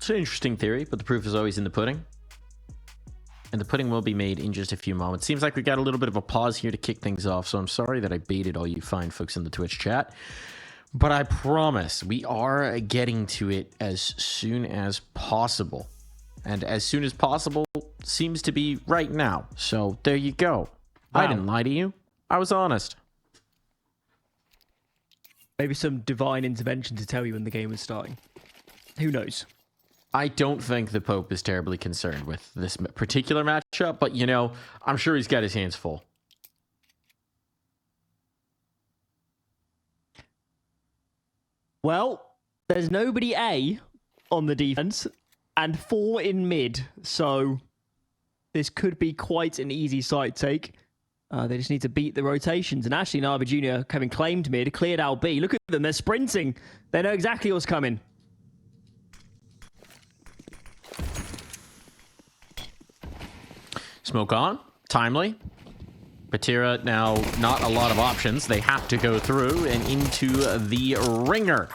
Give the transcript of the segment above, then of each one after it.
It's an interesting theory, but the proof is always in the pudding. And the pudding will be made in just a few moments. Seems like we got a little bit of a pause here to kick things off, so I'm sorry that I baited all you fine folks in the Twitch chat. But I promise we are getting to it as soon as possible. And as soon as possible seems to be right now. So there you go. Wow. I didn't lie to you. I was honest. Maybe some divine intervention to tell you when the game was starting. Who knows? I don't think the Pope is terribly concerned with this particular matchup, but, you know, I'm sure he's got his hands full. Well, there's nobody A on the defense and 4 in mid, so this could be quite an easy site take. They just need to beat the rotations. And actually, NAVI Jr., having claimed mid, cleared out B. Look at them, they're sprinting. They know exactly what's coming. Smoke on. Timely. Betera now not a lot of options. They have to go through and into the ringer.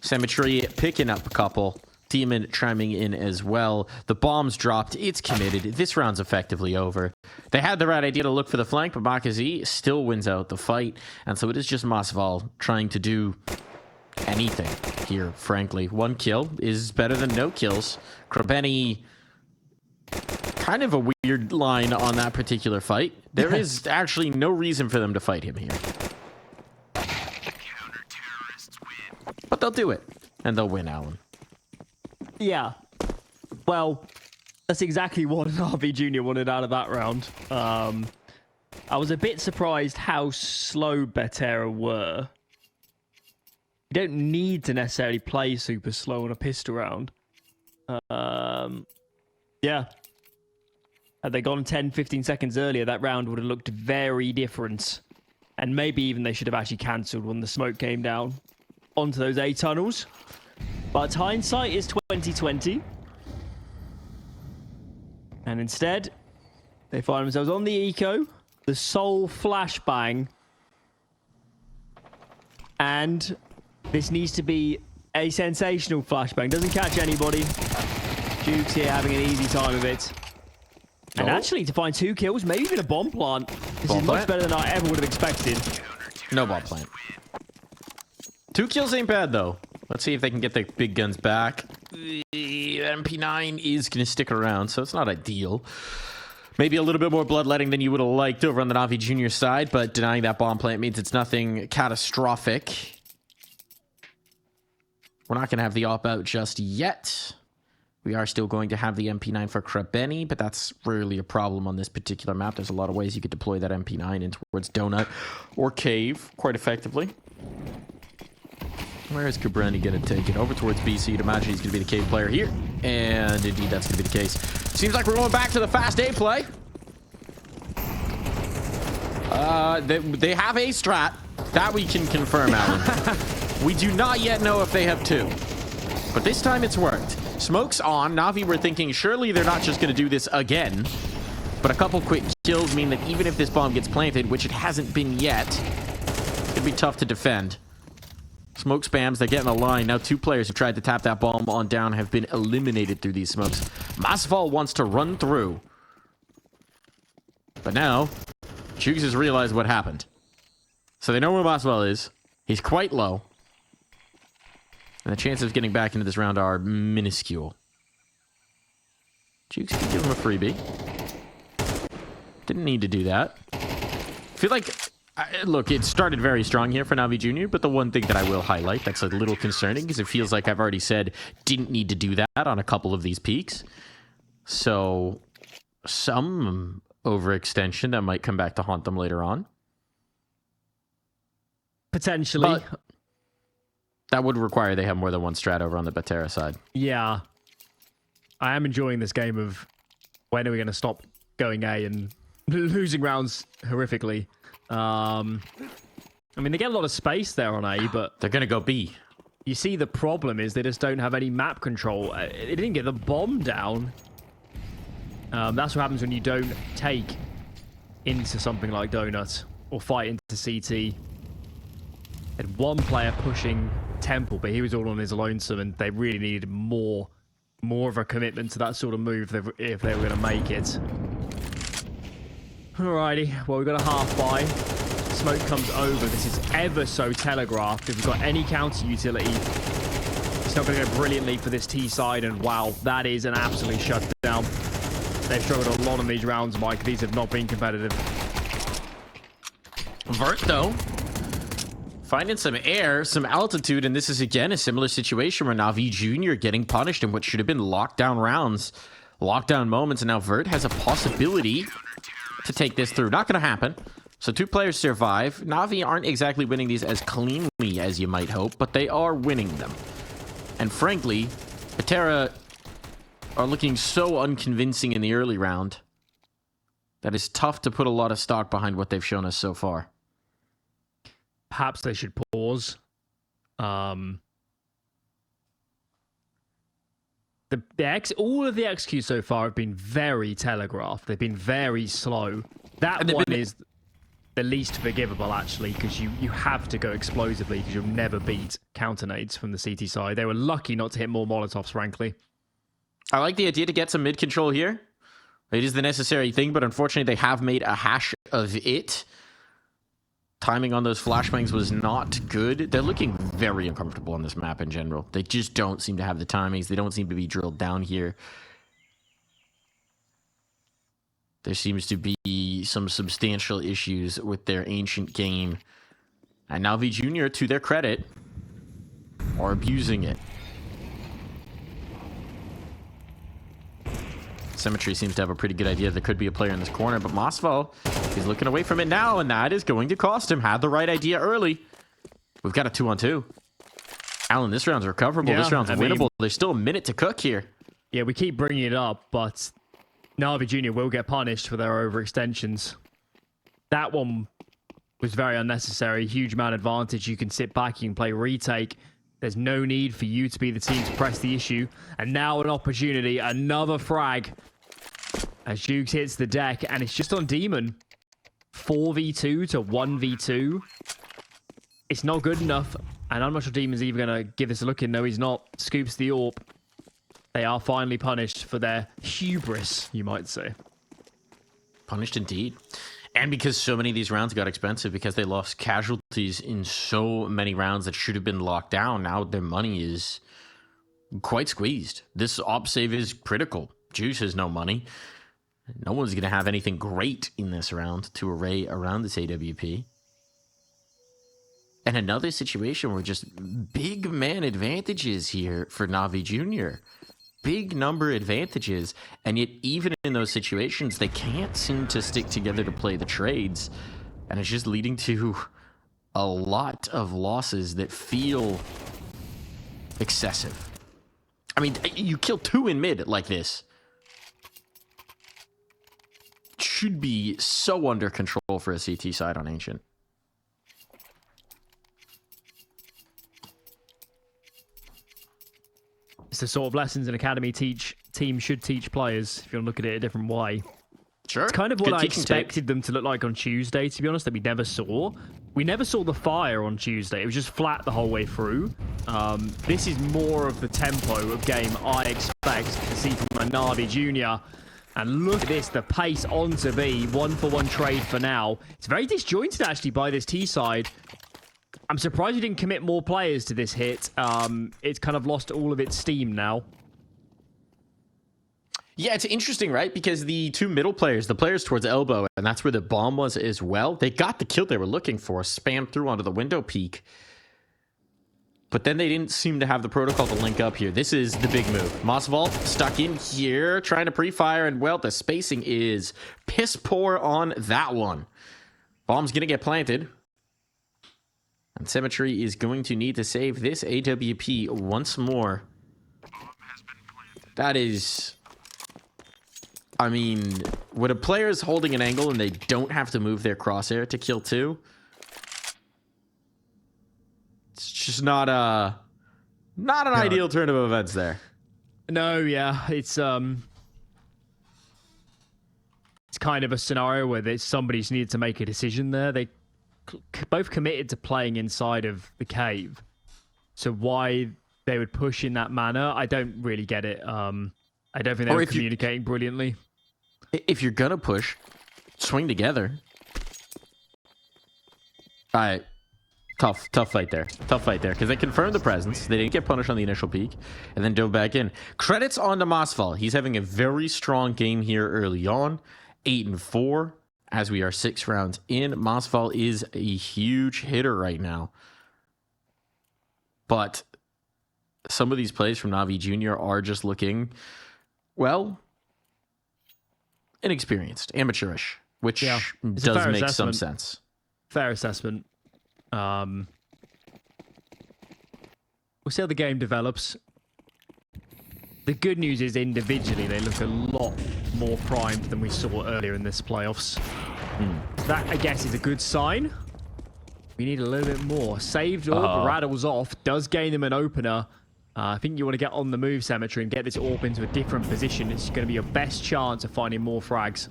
Symmetry picking up a couple. Demon chiming in as well. The bomb's dropped. It's committed. This round's effectively over. They had the right idea to look for the flank, but Makazi still wins out the fight. And so it is just Masval trying to do anything here, frankly. 1 kill is better than no kills. Krabeni, kind of a weird line on that particular fight. There is actually no reason for them to fight him here. But they'll do it. And they'll win, Alan. Yeah. Well, that's exactly what NAVI Jr. wanted out of that round. I was a bit surprised how slow Betera were. You don't need to necessarily play super slow on a pistol round. Yeah. Had they gone 10, 15 seconds earlier, that round would have looked very different. And maybe even they should have actually cancelled when the smoke came down onto those A tunnels. But hindsight is 2020. And instead, they find themselves on the eco, the sole flashbang. And this needs to be a sensational flashbang. Doesn't catch anybody. Jukes here having an easy time of it. And actually, to find 2 kills, maybe even a bomb plant. This is much better than I ever would have expected. No bomb plant. 2 kills ain't bad, though. Let's see if they can get the big guns back. The MP9 is going to stick around, so it's not ideal. Maybe a little bit more bloodletting than you would have liked over on the NAVI Jr. side, but denying that bomb plant means it's nothing catastrophic. We're not going to have the op-out just yet. We are still going to have the MP9 for Krabeni, but that's rarely a problem on this particular map. There's a lot of ways you could deploy that MP9 in towards Donut or Cave quite effectively. Where is Krabeni going to take it? Over towards BC. You'd imagine he's going to be the Cave player here. And indeed, that's going to be the case. Seems like we're going back to the fast A play. They have a strat. That we can confirm, Alan. We do not yet know if they have 2. But this time it's worked. Smoke's on. Navi were thinking, surely they're not just going to do this again. But a couple quick kills mean that even if this bomb gets planted, which it hasn't been yet, it's going to be tough to defend. Smoke spams, they get in the line. Now 2 players who tried to tap that bomb on down have been eliminated through these smokes. Masval wants to run through. But now, Chugs has realized what happened. So they know where Masval is. He's quite low. And the chances of getting back into this round are minuscule. Chugs could give him a freebie. Didn't need to do that. I feel like... Look, it started very strong here for NAVI Jr., but the one thing that I will highlight that's a little concerning is it feels like I've already said didn't need to do that on a couple of these peaks. So, some overextension that might come back to haunt them later on. Potentially. But that would require they have more than one strat over on the Betera side. Yeah. I am enjoying this game of when are we going to stop going A and losing rounds horrifically. I mean, they get a lot of space there on A, but... They're going to go B. You see, the problem is they just don't have any map control. They didn't get the bomb down. That's what happens when you don't take into something like Donut or fight into CT. Had one player pushing Temple, but he was all on his lonesome, and they really needed more more of a commitment to that sort of move if they were going to make it. Alrighty, well, we've got a half buy. Smoke comes over. This is ever so telegraphed. If we've got any counter utility, it's not going to go brilliantly for this T side. And wow, that is an absolute shutdown. They've struggled a lot in these rounds, Mike. These have not been competitive. Vert, though, finding some air, some altitude, and this is, again, a similar situation where Navi Jr. getting punished in what should have been lockdown rounds, lockdown moments, and now Vert has a possibility to take this through. Not going to happen. So 2 players survive. Navi aren't exactly winning these as cleanly as you might hope, but they are winning them. And frankly, Betera are looking so unconvincing in the early round that it's tough to put a lot of stock behind what they've shown us so far. Perhaps they should pause. All of the XQs so far have been very telegraphed. They've been very slow. That one is the least forgivable, actually, because you have to go explosively because you'll never beat counter nades from the CT side. They were lucky not to hit more Molotovs, frankly. I like the idea to get some mid control here. It is the necessary thing, but unfortunately they have made a hash of it. Timing on those flashbangs was not good. They're looking very uncomfortable on this map in general. They just don't seem to have the timings. They don't seem to be drilled down here. There seems to be some substantial issues with their ancient game. And NAVI Jr., to their credit, are abusing it. Symmetry seems to have a pretty good idea there could be a player in this corner, but Mosvo is looking away from it now, and that is going to cost him. Had the right idea early. We've got a 2-on-2. Alan, this round's recoverable. Yeah, this round's winnable. There's still a minute to cook here. Yeah, we keep bringing it up, but NAVI Jr. will get punished for their overextensions. That one was very unnecessary. Huge man advantage. You can sit back, you can play retake. There's no need for you to be the team to press the issue. And now an opportunity, another frag. As Jukes hits the deck, and it's just on Demon. 4v2 to 1v2. It's not good enough. And I'm not sure Demon's even going to give this a look in. No, he's not. Scoops the AWP. They are finally punished for their hubris, you might say. Punished indeed. And because so many of these rounds got expensive, because they lost casualties in so many rounds that should have been locked down, now their money is quite squeezed. This op save is critical. Juice has no money. No one's going to have anything great in this round to array around this AWP. And another situation where just big man advantages here for NAVI Jr. Big number advantages, and yet even in those situations they can't seem to stick together to play the trades, and it's just leading to a lot of losses that feel excessive. I mean, you kill 2 in mid like this. It should be so under control for a CT side on Ancient. It's the sort of lessons an academy team should teach players, if you want to look at it a different way. Sure. It's kind of what I expected them to look like on Tuesday, to be honest, that we never saw. We never saw the fire on Tuesday. It was just flat the whole way through. This is more of the tempo of game I expect to see from a NAVI Jr. And look at this, the pace onto B. 1-for-1 trade for now. It's very disjointed, actually, by this T side. I'm surprised you didn't commit more players to this hit. It's kind of lost all of its steam now. Yeah, it's interesting, right? Because the 2 middle players, the players towards elbow, and that's where the bomb was as well, they got the kill they were looking for, spammed through onto the window peak. But then they didn't seem to have the protocol to link up here. This is the big move. Mossvault stuck in here, trying to pre-fire, and well, the spacing is piss poor on that one. Bomb's going to get planted. And Symmetry is going to need to save this AWP once more. That is... I mean, when a player is holding an angle and they don't have to move their crosshair to kill 2, it's just not an ideal turn of events there. No, yeah, it's kind of a scenario where somebody's needed to make a decision there. They both committed to playing inside of the cave, so why they would push in that manner. I don't really get it. I don't think they were communicating brilliantly. If you're gonna push, swing together. All right. Tough fight there. Tough fight there. Because they confirmed the presence. They didn't get punished on the initial peak. And then dove back in. Credits on to Mosfall. He's having a very strong game here early on. 8-4. As we are 6 rounds in. Mosfall is a huge hitter right now. But some of these plays from NAVI Jr. are just looking, well, inexperienced. Amateurish. Which does make some sense. Fair assessment. We'll see how the game develops. The good news is individually they look a lot more primed than we saw earlier in this playoffs. That, I guess, is a good sign. We need a little bit more. Saved orb, rattles off, does gain them an opener. I think you want to get on the move, Cemetery, and get this orb into a different position. It's going to be your best chance of finding more frags.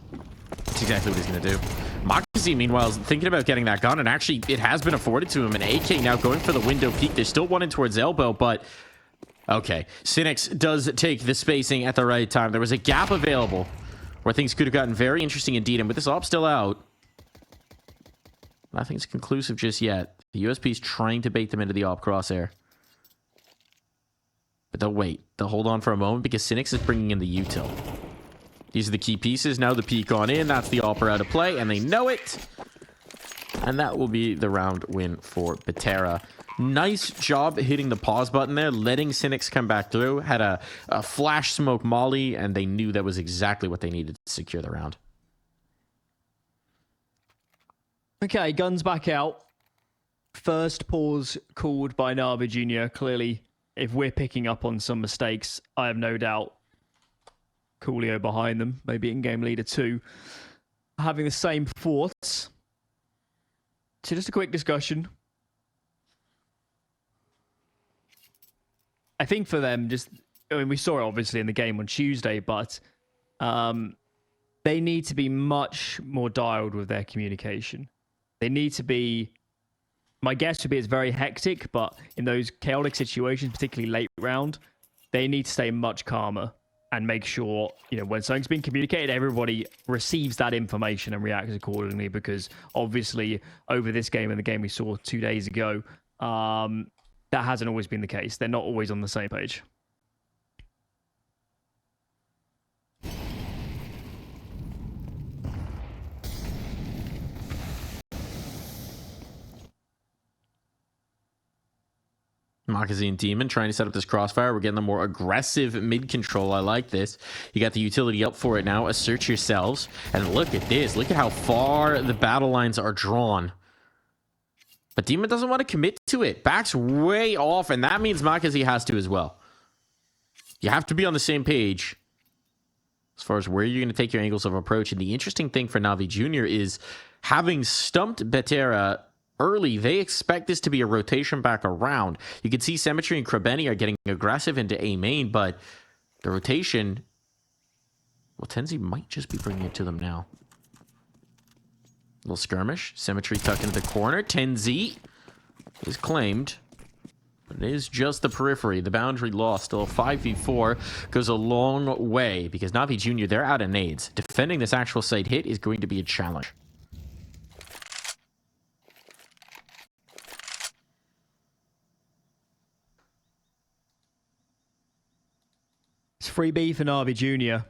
That's exactly what he's going to do. Moxie, meanwhile, is thinking about getting that gun, and actually, it has been afforded to him. An AK now going for the window peak. They're still one in towards elbow, but okay. Cynics does take the spacing at the right time. There was a gap available where things could have gotten very interesting indeed, and with this op still out, nothing's conclusive just yet. The USP's trying to bait them into the op crosshair. But they'll wait. They'll hold on for a moment because Cynics is bringing in the util. These are the key pieces. Now the peek on in. That's the opera out of play, and they know it. And that will be the round win for Betera. Nice job hitting the pause button there, letting Cynics come back through. Had a flash smoke molly, and they knew that was exactly what they needed to secure the round. Okay, guns back out. First pause called by NAVI Jr. Clearly, if we're picking up on some mistakes, I have no doubt Coolio behind them, maybe in-game leader 2, having the same thoughts. So just a quick discussion. I think for them, we saw it obviously in the game on Tuesday, but they need to be much more dialed with their communication. They need to be, my guess would be it's very hectic, but in those chaotic situations, particularly late round, they need to stay much calmer and make sure, when something's been communicated, everybody receives that information and reacts accordingly, because obviously over this game and the game we saw 2 days ago, that hasn't always been the case. They're not always on the same page. Makazi and Demon trying to set up this crossfire. We're getting the more aggressive mid control. I like this. You got the utility up for it now. Assert yourselves. And look at this. Look at how far the battle lines are drawn. But Demon doesn't want to commit to it. Backs way off, and that means Makazi has to as well. You have to be on the same page as far as where you're going to take your angles of approach. And the interesting thing for NAVI Jr. is having stumped Betera early, they expect this to be a rotation back around. You can see Cemetery and Krabeni are getting aggressive into A main, but the rotation, well, Tenzi might just be bringing it to them now. Little skirmish. Cemetery tucked into the corner. Tenzi is claimed, but it is just the periphery. The boundary lost. Still 5v4 goes a long way because NAVI Jr., they're out of nades. Defending this actual site hit is going to be a challenge. It's 3B for NAVI Jr.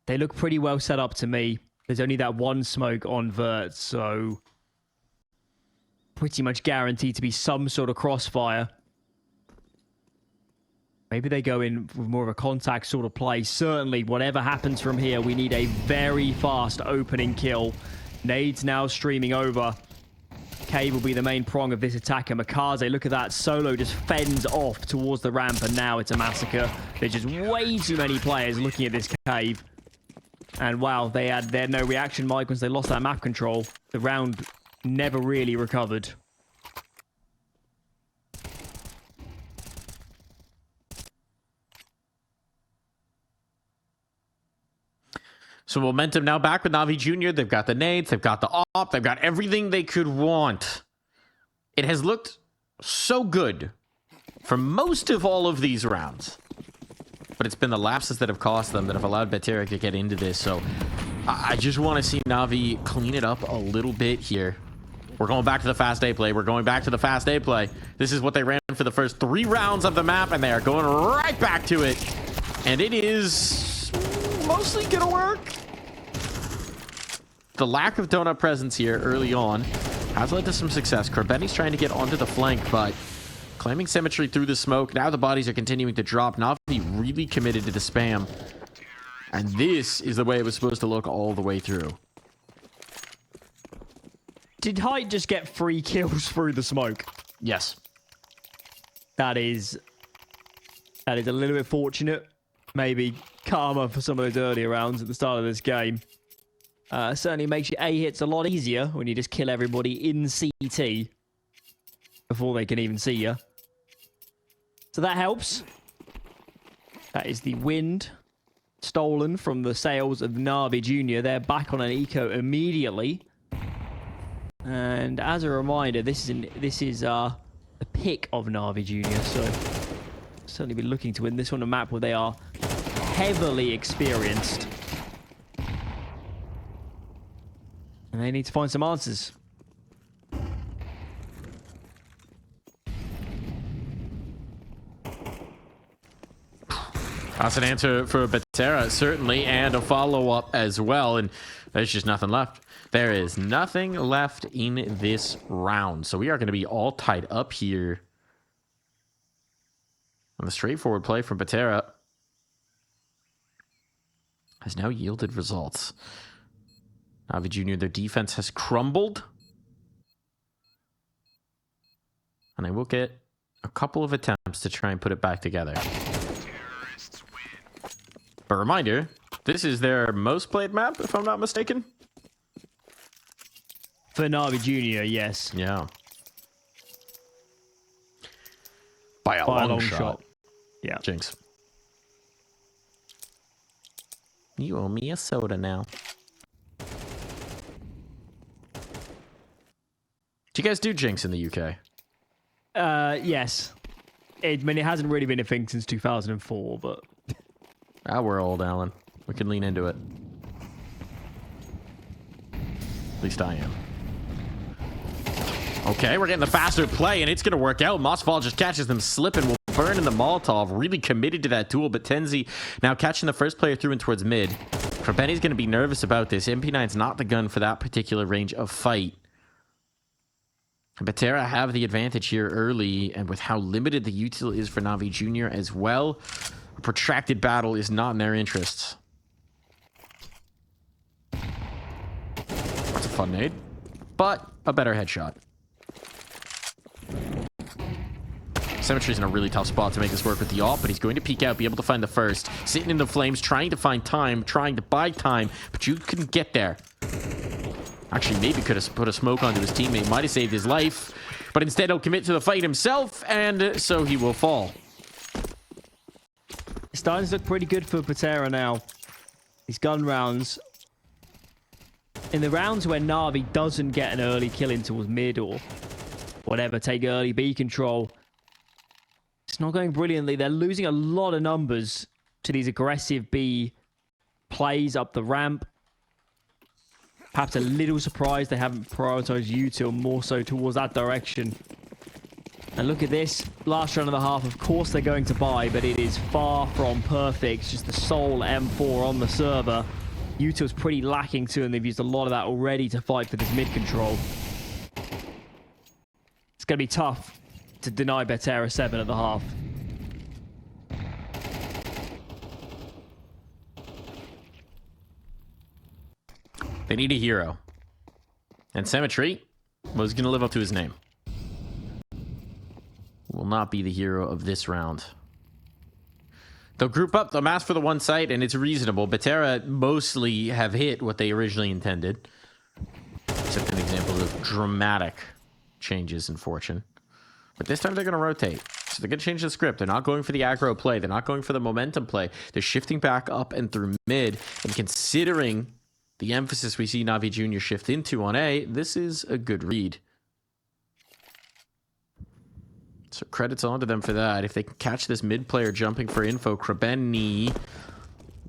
They look pretty well set up to me. There's only that one smoke on Vert, so pretty much guaranteed to be some sort of crossfire. Maybe they go in with more of a contact sort of play. Certainly, whatever happens from here, we need a very fast opening kill. Nades now streaming over. K will be the main prong of this attack, and Makaze, look at that. Solo just fends off towards the ramp, and now it's a massacre. There's just way too many players looking at this cave. And wow, they had no reaction mic once they lost that map control. The round never really recovered. So momentum now back with NAVI Jr. They've got the nades, they've got the op, they've got everything they could want. It has looked so good for most of all of these rounds. But it's been the lapses that have cost them that have allowed Betera to get into this. So I just want to see Navi clean it up a little bit here. We're going back to the fast A play. We're going back to the fast A play. This is what they ran for the first 3 rounds of the map, and they are going right back to it. And it is mostly going to work. The lack of donut presence here early on has led to some success. Corbeni's trying to get onto the flank, but claiming symmetry through the smoke. Now the bodies are continuing to drop. Navi really committed to the spam. And this is the way it was supposed to look all the way through. Did Height just get 3 kills through the smoke? Yes. That is a little bit fortunate. Maybe karma for some of those earlier rounds at the start of this game. Certainly makes your A hits a lot easier when you just kill everybody in CT before they can even see you. So that helps. That is the wind stolen from the sails of NAVI Jr. They're back on an eco immediately. And as a reminder, this is a pick of NAVI Jr. So certainly be looking to win this on a map where they are heavily experienced. And they need to find some answers. That's an answer for Betera, certainly, and a follow-up as well. And there's just nothing left. There is nothing left in this round. So we are going to be all tied up here. And the straightforward play from Betera has now yielded results. NAVI Jr., their defense has crumbled. And they will get a couple of attempts to try and put it back together. But reminder, this is their most played map, if I'm not mistaken. For NAVI Jr., yes. Yeah. By a long shot. Yeah. Jinx. You owe me a soda now. Do you guys do Jinx in the UK? Yes. I mean, it hasn't really been a thing since 2004, but... We're old, Alan. We can lean into it. At least I am. Okay, we're getting the faster play, and it's going to work out. Mossfall just catches them slipping. Will burn in the Molotov. Really committed to that duel, but Tenzi now catching the first player through and towards mid. Corbeni's going to be nervous about this. MP9's not the gun for that particular range of fight. Betera have the advantage here early, and with how limited the util is for NAVI Jr. as well, a protracted battle is not in their interests. That's a fun nade, but a better headshot. Symmetry's in a really tough spot to make this work with the AWP, but he's going to peek out, be able to find the first. Sitting in the flames, trying to find time, trying to buy time, but you couldn't get there. Actually, maybe could have put a smoke onto his teammate, might have saved his life, but instead he'll commit to the fight himself, and so he will fall. It's starting to look pretty good for Betera now. These gun rounds. In the rounds where NAVI doesn't get an early kill in towards mid or whatever, take early B control, it's not going brilliantly. They're losing a lot of numbers to these aggressive B plays up the ramp. Perhaps a little surprised they haven't prioritized util more so towards that direction. And look at this. Last round and a half, of course they're going to buy, but it is far from perfect. It's just the sole M4 on the server. Util's pretty lacking too, and they've used a lot of that already to fight for this mid control. It's going to be tough to deny Betera 7 at the half. They need a hero. And Symmetry was going to live up to his name. Will not be the hero of this round. They'll group up, they'll mask for the one site, and it's reasonable. Betera mostly have hit what they originally intended. Except an example of dramatic changes in fortune. But this time they're going to rotate. So they're going to change the script. They're not going for the aggro play. They're not going for the momentum play. They're shifting back up and through mid. And considering the emphasis we see NAVI Jr. shift into on A, this is a good read. So credits onto them for that. If they can catch this mid player jumping for info, Krabeni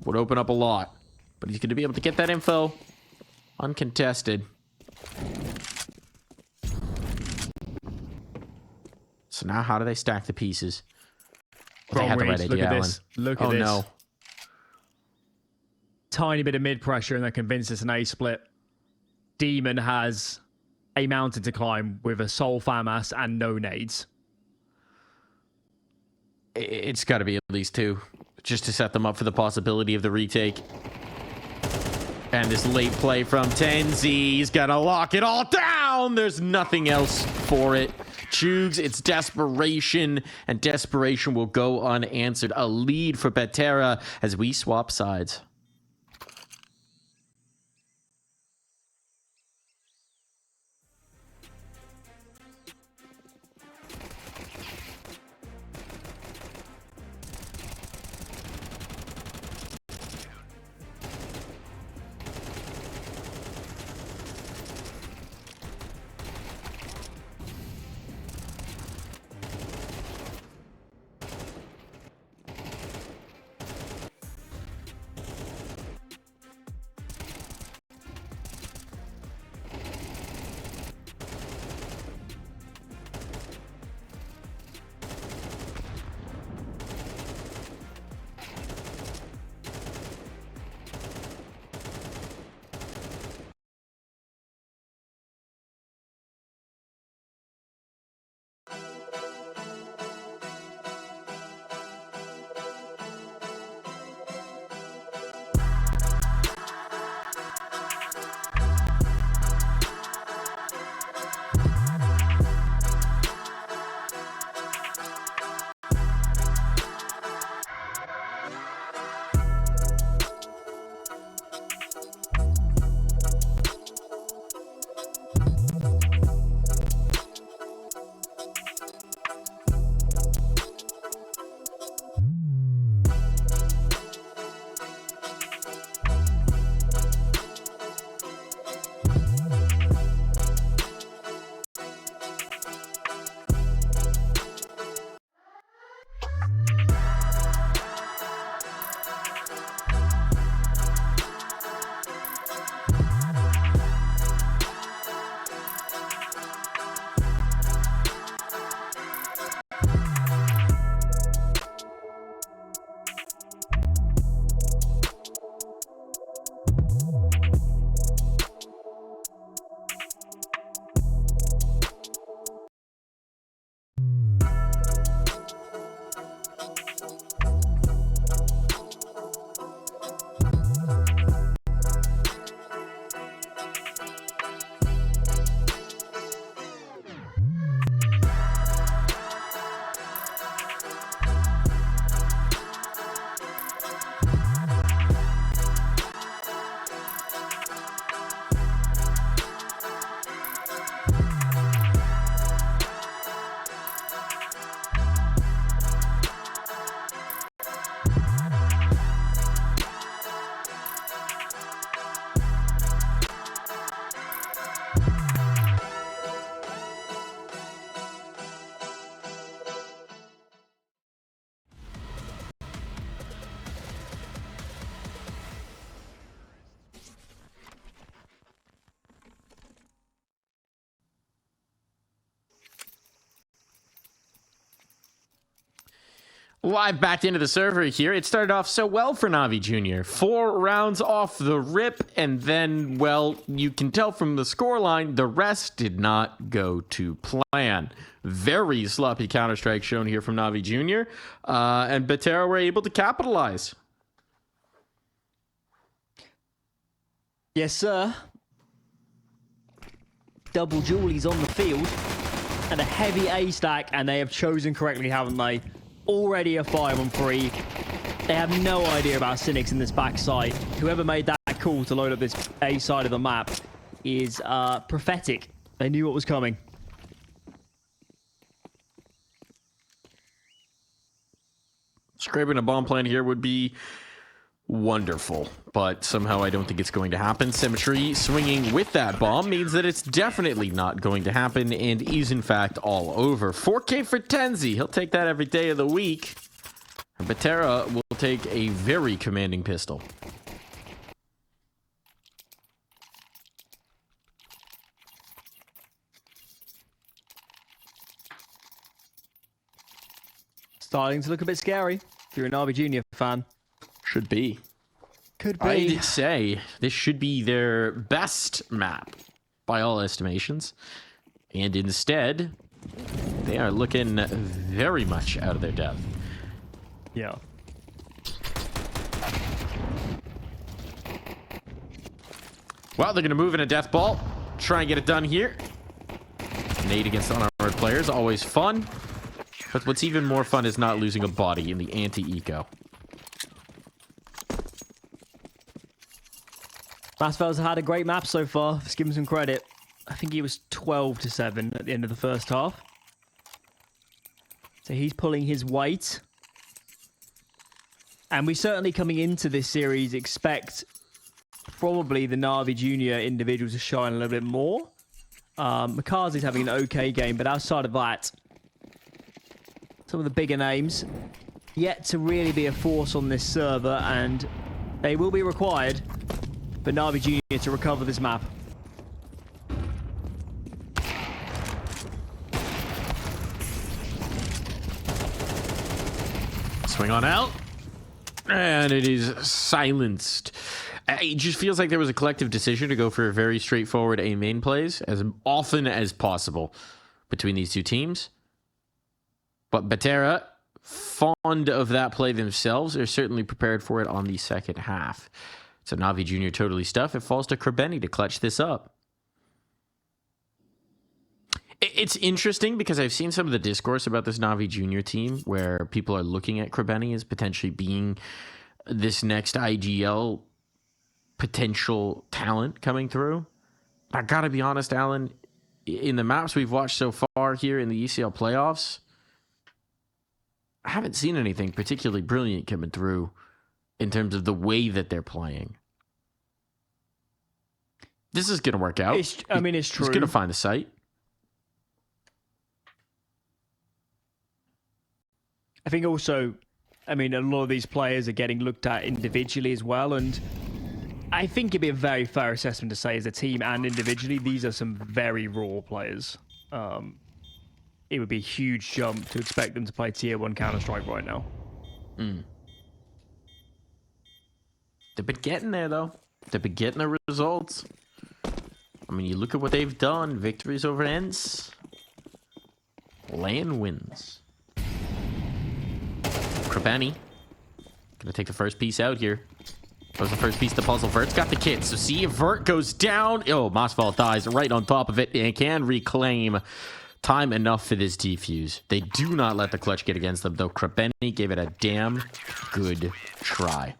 would open up a lot. But he's going to be able to get that info uncontested. So now how do they stack the pieces? They had the right idea, look at Alan. this. Look at this. Oh, no. Tiny bit of mid pressure and they're convinced it's an A split. Demon has a mountain to climb with a Soul FAMAS and no nades. It's got to be at least 2, just to set them up for the possibility of the retake. And this late play from Tenzi, he's gonna lock it all down. There's nothing else for it. Chugs, it's desperation, and desperation will go unanswered. A lead for Betera as we swap sides. Live back into the server here. It started off so well for Navi Jr. 4 rounds off the rip, and then, well, you can tell from the scoreline, the rest did not go to plan. Very sloppy Counter-Strike shown here from Navi Jr. And Betera were able to capitalize. Yes, sir. Double Julies on the field. And a heavy A stack, and they have chosen correctly, haven't they? Already a 5-on-3. They have no idea about Cynics in this backside. Whoever made that call to load up this A side of the map is prophetic. They knew what was coming. Scraping a bomb plan here would be wonderful. But somehow I don't think it's going to happen. Symmetry swinging with that bomb means that it's definitely not going to happen and is in fact all over. 4K for Tenzi. He'll take that every day of the week. And Betera will take a very commanding pistol. Starting to look a bit scary if you're an NAVI Junior fan. Should be. Could be. I'd say this should be their best map by all estimations. And instead, they are looking very much out of their depth. Yeah. Well, they're going to move in a death ball. Try and get it done here. Nade against unarmored players, always fun. But what's even more fun is not losing a body in the anti-eco. Masfel's had a great map so far. Let's give him some credit. I think he was 12-7 at the end of the first half. So he's pulling his weight. And we certainly, coming into this series, expect probably the NAVI Junior individuals to shine a little bit more. Makazi's having an okay game, but outside of that, some of the bigger names yet to really be a force on this server, and they will be required for NAVI Junior to recover this map. Swing on out. And it is silenced. It just feels like there was a collective decision to go for a very straightforward A main plays as often as possible between these two teams. But Betera, fond of that play themselves, are certainly prepared for it on the second half. So NAVI Junior totally stuff. It falls to Krebeni to clutch this up. It's interesting because I've seen some of the discourse about this NAVI Junior team where people are looking at Krebeni as potentially being this next IGL potential talent coming through. I gotta be honest, Alan, in the maps we've watched so far here in the ECL playoffs, I haven't seen anything particularly brilliant coming through in terms of the way that they're playing. This is going to work out. It's true. He's going to find the site. I think also, a lot of these players are getting looked at individually as well, and I think it'd be a very fair assessment to say as a team and individually, these are some very raw players. It would be a huge jump to expect them to play Tier 1 Counter-Strike right now. They've been getting there, though. They've been getting the results. You look at what they've done. Victories over Ents. LAN wins. Krebeni gonna take the first piece out here. That was the first piece of the puzzle. Vert's got the kit. So see if Vert goes down. Oh, Masfal dies right on top of it and can reclaim time enough for this defuse. They do not let the clutch get against them, though. Krebeni gave it a damn good try.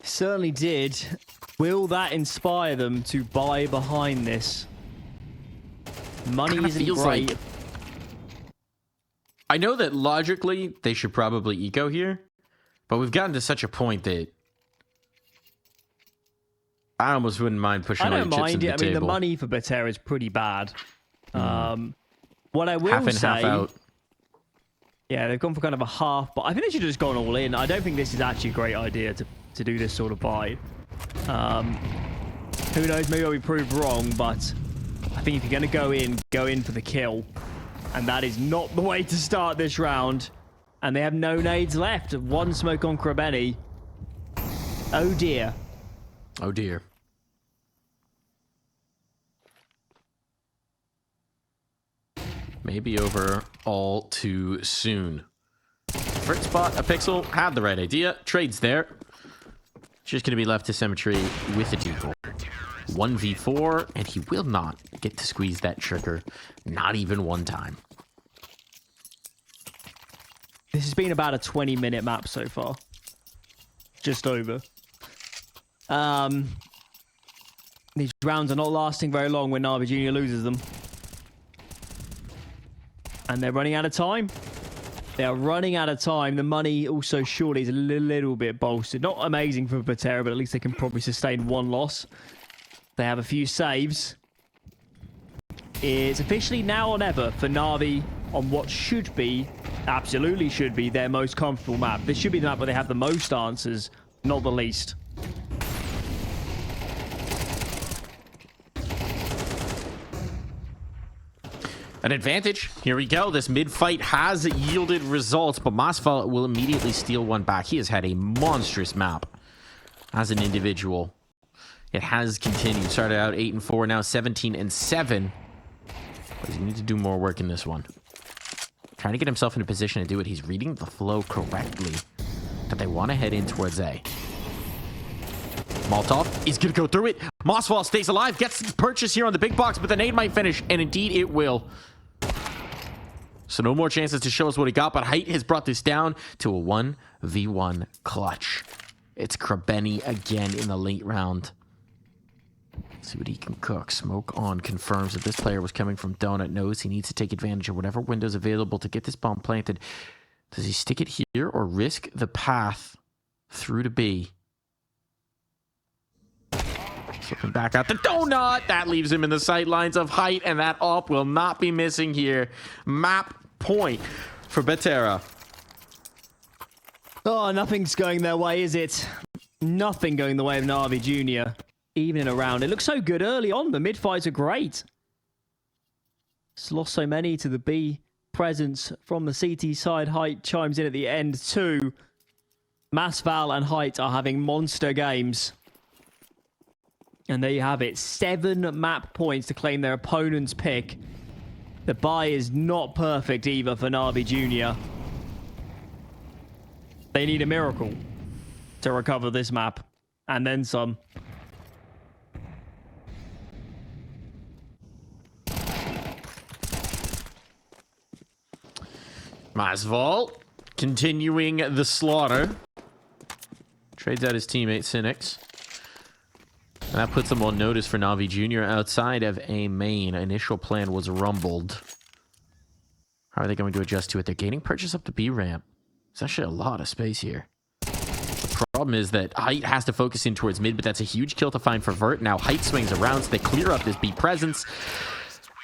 Certainly did. Will that inspire them to buy behind this? Money isn't great. Like, I know that logically they should probably eco here, but we've gotten to such a point that I almost wouldn't mind pushing all the chips into the table. The money for Betera is pretty bad. What I will half in, say, half out. Yeah, they've gone for kind of a half, but I think they should have just gone all in. I don't think this is actually a great idea to do this sort of buy. Who knows, maybe I'll be proved wrong, but I think if you're going to go in for the kill. And that is not the way to start this round. And they have no nades left. One smoke on Krebeni. Oh dear. Oh dear. Maybe over all too soon. First spot, a pixel, had the right idea. Trades there. Just going to be left to Symmetry with a default. 1v4, and he will not get to squeeze that trigger. Not even one time. This has been about a 20-minute map so far. Just over. These rounds are not lasting very long when NAVI Junior loses them. And they're running out of time. They are running out of time. The money also surely is a little bit bolstered. Not amazing for Betera, but at least they can probably sustain one loss. They have a few saves. It's officially now or never for NAVI on what should be, absolutely should be, their most comfortable map. This should be the map where they have the most answers, not the least. An advantage. Here we go. This mid-fight has yielded results, but Masval will immediately steal one back. He has had a monstrous map as an individual. It has continued. Started out 8-4, now 17-7. But he's going to need to do more work in this one. Trying to get himself in a position to do it. He's reading the flow correctly. That they want to head in towards A. Molotov is going to go through it. Masval stays alive, gets purchase here on the big box, but the nade might finish, and indeed it will. So no more chances to show us what he got, but Height has brought this down to a 1v1 clutch. It's Krabeni again in the late round. Let's see what he can cook. Smoke on confirms that this player was coming from Donut. Knows he needs to take advantage of whatever window's available to get this bomb planted. Does he stick it here or risk the path through to B? Looking back at the donut. That leaves him in the sight lines of Height, and that op will not be missing here. Map point for Betera. Oh, nothing's going their way, is it? Nothing going the way of NAVI Jr. Even in a round. It looks so good early on. The mid-fights are great. It's lost so many to the B presence from the CT side. Height chimes in at the end too. Masval and Height are having monster games. And there you have it. 7 map points to claim their opponent's pick. The buy is not perfect either for NAVI Jr. They need a miracle to recover this map. And then some. Masval continuing the slaughter. Trades out his teammate Cynics. And that puts them on notice for NAVI Jr. outside of A main. Initial plan was rumbled. How are they going to adjust to it? They're gaining purchase up the B ramp. There's actually a lot of space here. The problem is that Height has to focus in towards mid, but that's a huge kill to find for Vert. Now Height swings around, so they clear up this B presence.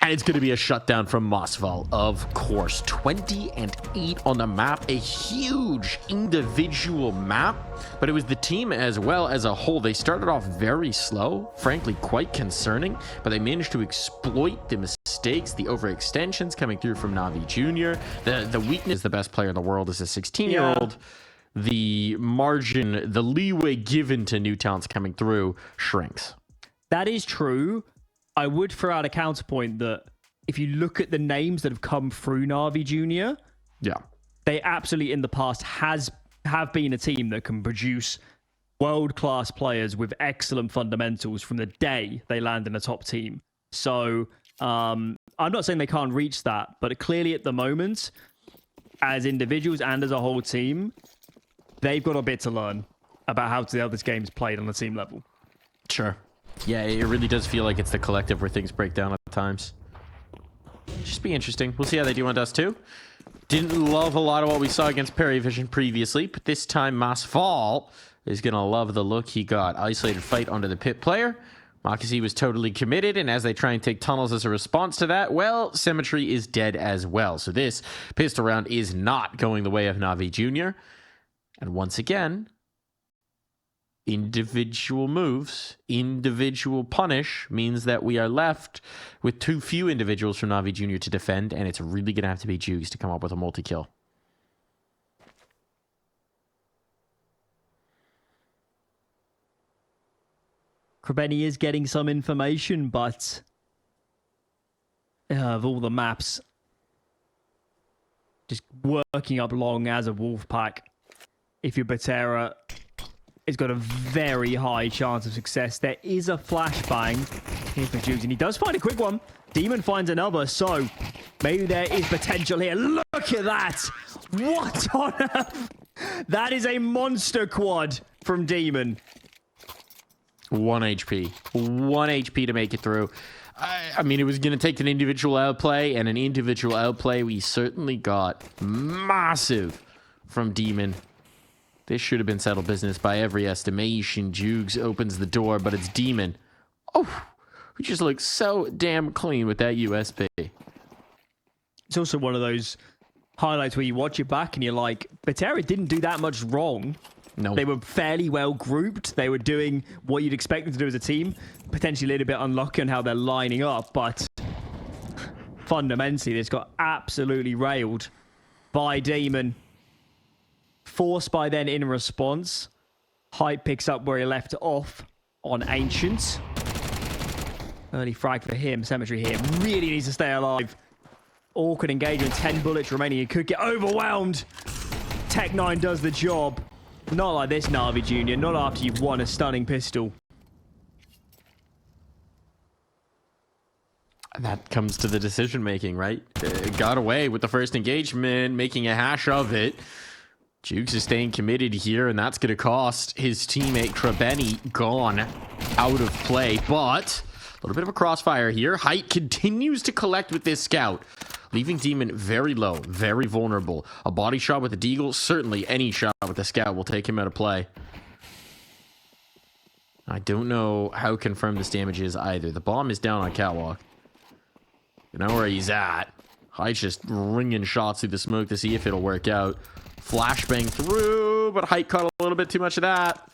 And it's going to be a shutdown from Masval, of course. 20-8 on the map. A huge individual map. But it was the team as well as a whole. They started off very slow. Frankly, quite concerning. But they managed to exploit the mistakes, the overextensions coming through from NAVI Jr. The weakness, the best player in the world is a 16-year-old. Yeah. The margin, the leeway given to new talents coming through shrinks. That is true. I would throw out a counterpoint that if you look at the names that have come through NAVI Jr., yeah, they absolutely in the past have been a team that can produce world-class players with excellent fundamentals from the day they land in a top team. So I'm not saying they can't reach that, but clearly at the moment, as individuals and as a whole team, they've got a bit to learn about how this game's played on the team level. Sure. Yeah, it really does feel like it's the collective where things break down at times. Just be interesting. We'll see how they do on Dust 2. Didn't love a lot of what we saw against Perryvision previously, but this time Masval is going to love the look he got. Isolated fight onto the pit player. Makasi was totally committed, and as they try and take tunnels as a response to that, well, Symmetry is dead as well. So this pistol round is not going the way of NAVI Jr. And once again, individual moves, individual punish means that we are left with too few individuals from NAVI Jr. to defend, and it's really going to have to be Jugs to come up with a multi-kill. Krabeni is getting some information, but of all the maps, just working up long as a wolf pack. If you're Betera, it's got a very high chance of success. There is a flashbang here for Jugs, and he does find a quick one. Demon finds another, so maybe there is potential here. Look at that! What on earth? That is a monster quad from Demon. 1 HP. 1 HP to make it through. I mean, it was going to take an individual outplay, and an individual outplay we certainly got massive from Demon. This should have been settled business by every estimation. Jugs opens the door, but it's Demon. Oh, we just look so damn clean with that USP. It's also one of those highlights where you watch it back and you're like, Betera didn't do that much wrong. No. They were fairly well grouped. They were doing what you'd expect them to do as a team. Potentially a little bit unlucky on how they're lining up, but fundamentally, this got absolutely railed by Demon. Forced by then in response. Hype picks up where he left off on Ancient. Early frag for him. Cemetery here really needs to stay alive. Awkward engagement. 10 bullets remaining. He could get overwhelmed. Tech9 does the job. Not like this, Navi Jr. Not after you've won a stunning pistol. That comes to the decision making, right? Got away with the first engagement, making a hash of it. Jugs is staying committed here, and that's going to cost his teammate Krebeni gone out of play. But a little bit of a crossfire here. Height continues to collect with this scout, leaving Demon very low, very vulnerable. A body shot with the Deagle, certainly any shot with the scout will take him out of play. I don't know how confirmed this damage is either. The bomb is down on Catwalk. You know where he's at. Height's just ringing shots through the smoke to see if it'll work out. Flashbang through, but Height caught a little bit too much of that.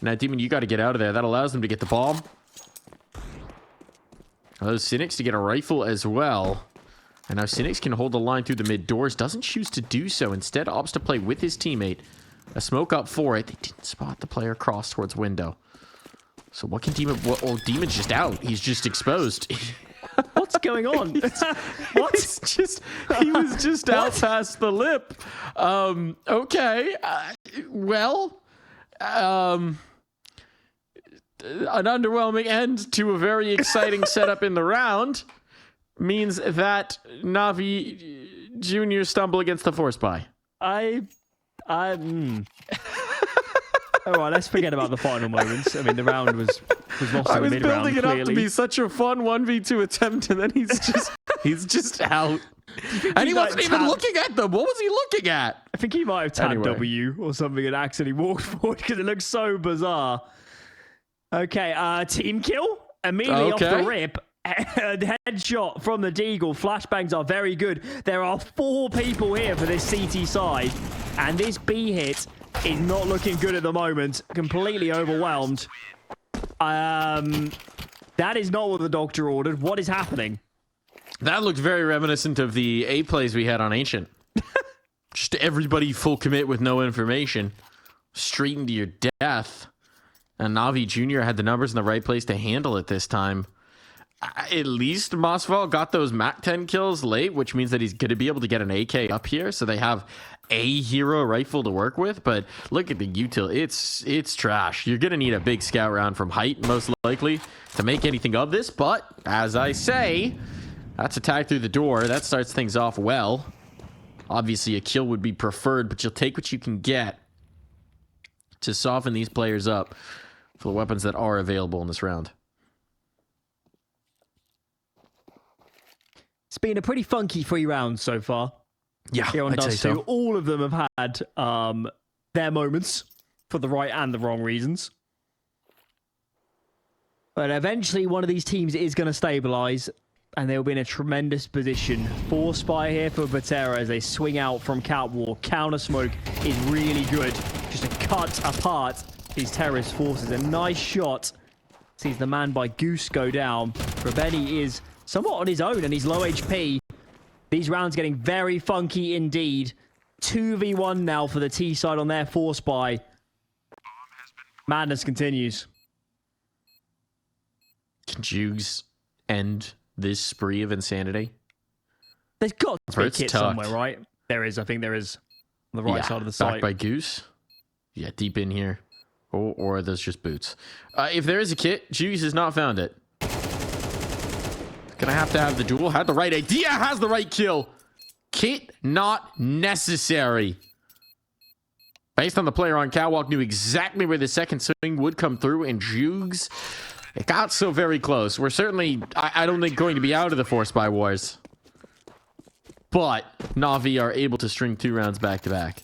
Now, Demon, you got to get out of there. That allows them to get the bomb. Allows Cynics to get a rifle as well. And now Cynics can hold the line through the mid doors. Doesn't choose to do so. Instead, opts to play with his teammate. A smoke up for it. They didn't spot the player cross towards window. So what can Demon... Well, Demon's just out. He's just exposed. What's going on? What? It's just... He was just out past the lip. Okay. Well... an underwhelming end to a very exciting setup in the round means that Navi Jr. stumble against the force buy. All right, let's forget about the final moments. I mean, the round was lost in the mid-round, building it up to be such a fun 1v2 attempt, and then he's just out. And he wasn't even looking at them. What was he looking at? I think he might have tabbed W or something and accidentally walked forward because it looks so bizarre. Okay, team kill. Immediately off the rip. Headshot from the Deagle. Flashbangs are very good. There are 4 people here for this CT side. And this B hit is not looking good at the moment. Completely overwhelmed. That is not what the doctor ordered. What is happening? That looked very reminiscent of the A plays we had on Ancient. Just everybody full commit with no information. Straight into your death. And Navi Jr. had the numbers in the right place to handle it this time. At least Mosval got those Mac 10 kills late, which means that he's going to be able to get an AK up here. So they have a hero rifle to work with. But look at the util. It's trash. You're going to need a big scout round from Height, most likely, to make anything of this. But as I say, that's a tag through the door. That starts things off well. Obviously, a kill would be preferred, but you'll take what you can get to soften these players up for the weapons that are available in this round. It's been a pretty funky 3 rounds so far. Yeah, here on I'd say Dust 2. so. All of them have had their moments for the right and the wrong reasons. But eventually one of these teams is going to stabilize, and they'll be in a tremendous position. Force spy here for Betera as they swing out from Catwalk. Counter smoke is really good, just to cut apart these terrorist forces. A nice shot. Sees the man by Goose go down. Krebeni is somewhat on his own, and he's low HP. These rounds getting very funky indeed. 2v1 now for the T side on their force buy. Madness continues. Can Jugs end this spree of insanity? There's got to be a It's kit tucked. somewhere, right? There is. I think there is on the right side of the back site. by Goose. Yeah, deep in here. Or are those just boots? If there is a kit, Jugs has not found it. Gonna have to have the duel. Had the right idea. Has the right kill. Kit not necessary. Based on the player on Catwalk, knew exactly where the second swing would come through, and Jugs It got so very close. We're certainly, I don't think, going to be out of the Force by Wars. But NAVI are able to string 2 rounds back to back.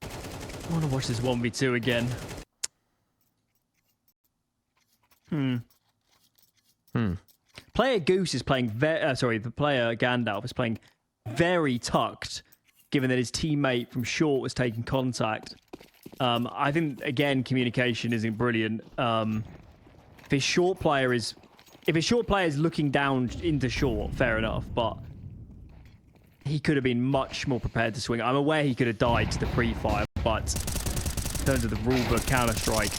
I want to watch this 1v2 again. Player Goose is playing the player Gandalf is playing very tucked, given that his teammate from short was taking contact. I think, again, communication isn't brilliant. If his short player is looking down into short, fair enough, but he could have been much more prepared to swing. I'm aware he could have died to the pre-fire, but in terms of the rulebook Counter-Strike,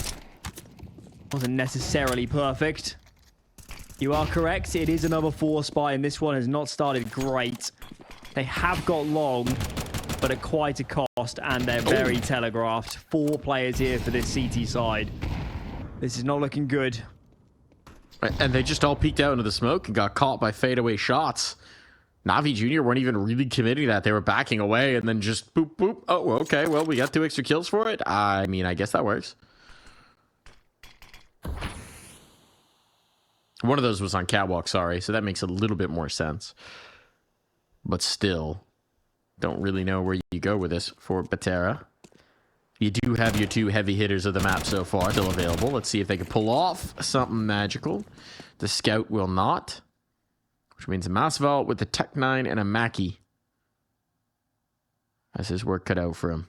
wasn't necessarily perfect. You are correct. It is another Force buy, and this one has not started great. They have got long, but at quite a cost, and they're very telegraphed. 4 players here for this CT side. This is not looking good. And they just all peeked out into the smoke and got caught by fadeaway shots. NAVI Jr. weren't even really committing to that. They were backing away and then just boop, boop. Oh, okay, well, we got 2 extra kills for it. I mean, I guess that works. One of those was on Catwalk, sorry, so that makes a little bit more sense. But still, don't really know where you go with this for Betera. You do have your 2 heavy hitters of the map so far still available. Let's see if they can pull off something magical. The Scout will not, which means a Masval with the Tech 9 and a Mackie. That's his work cut out for him.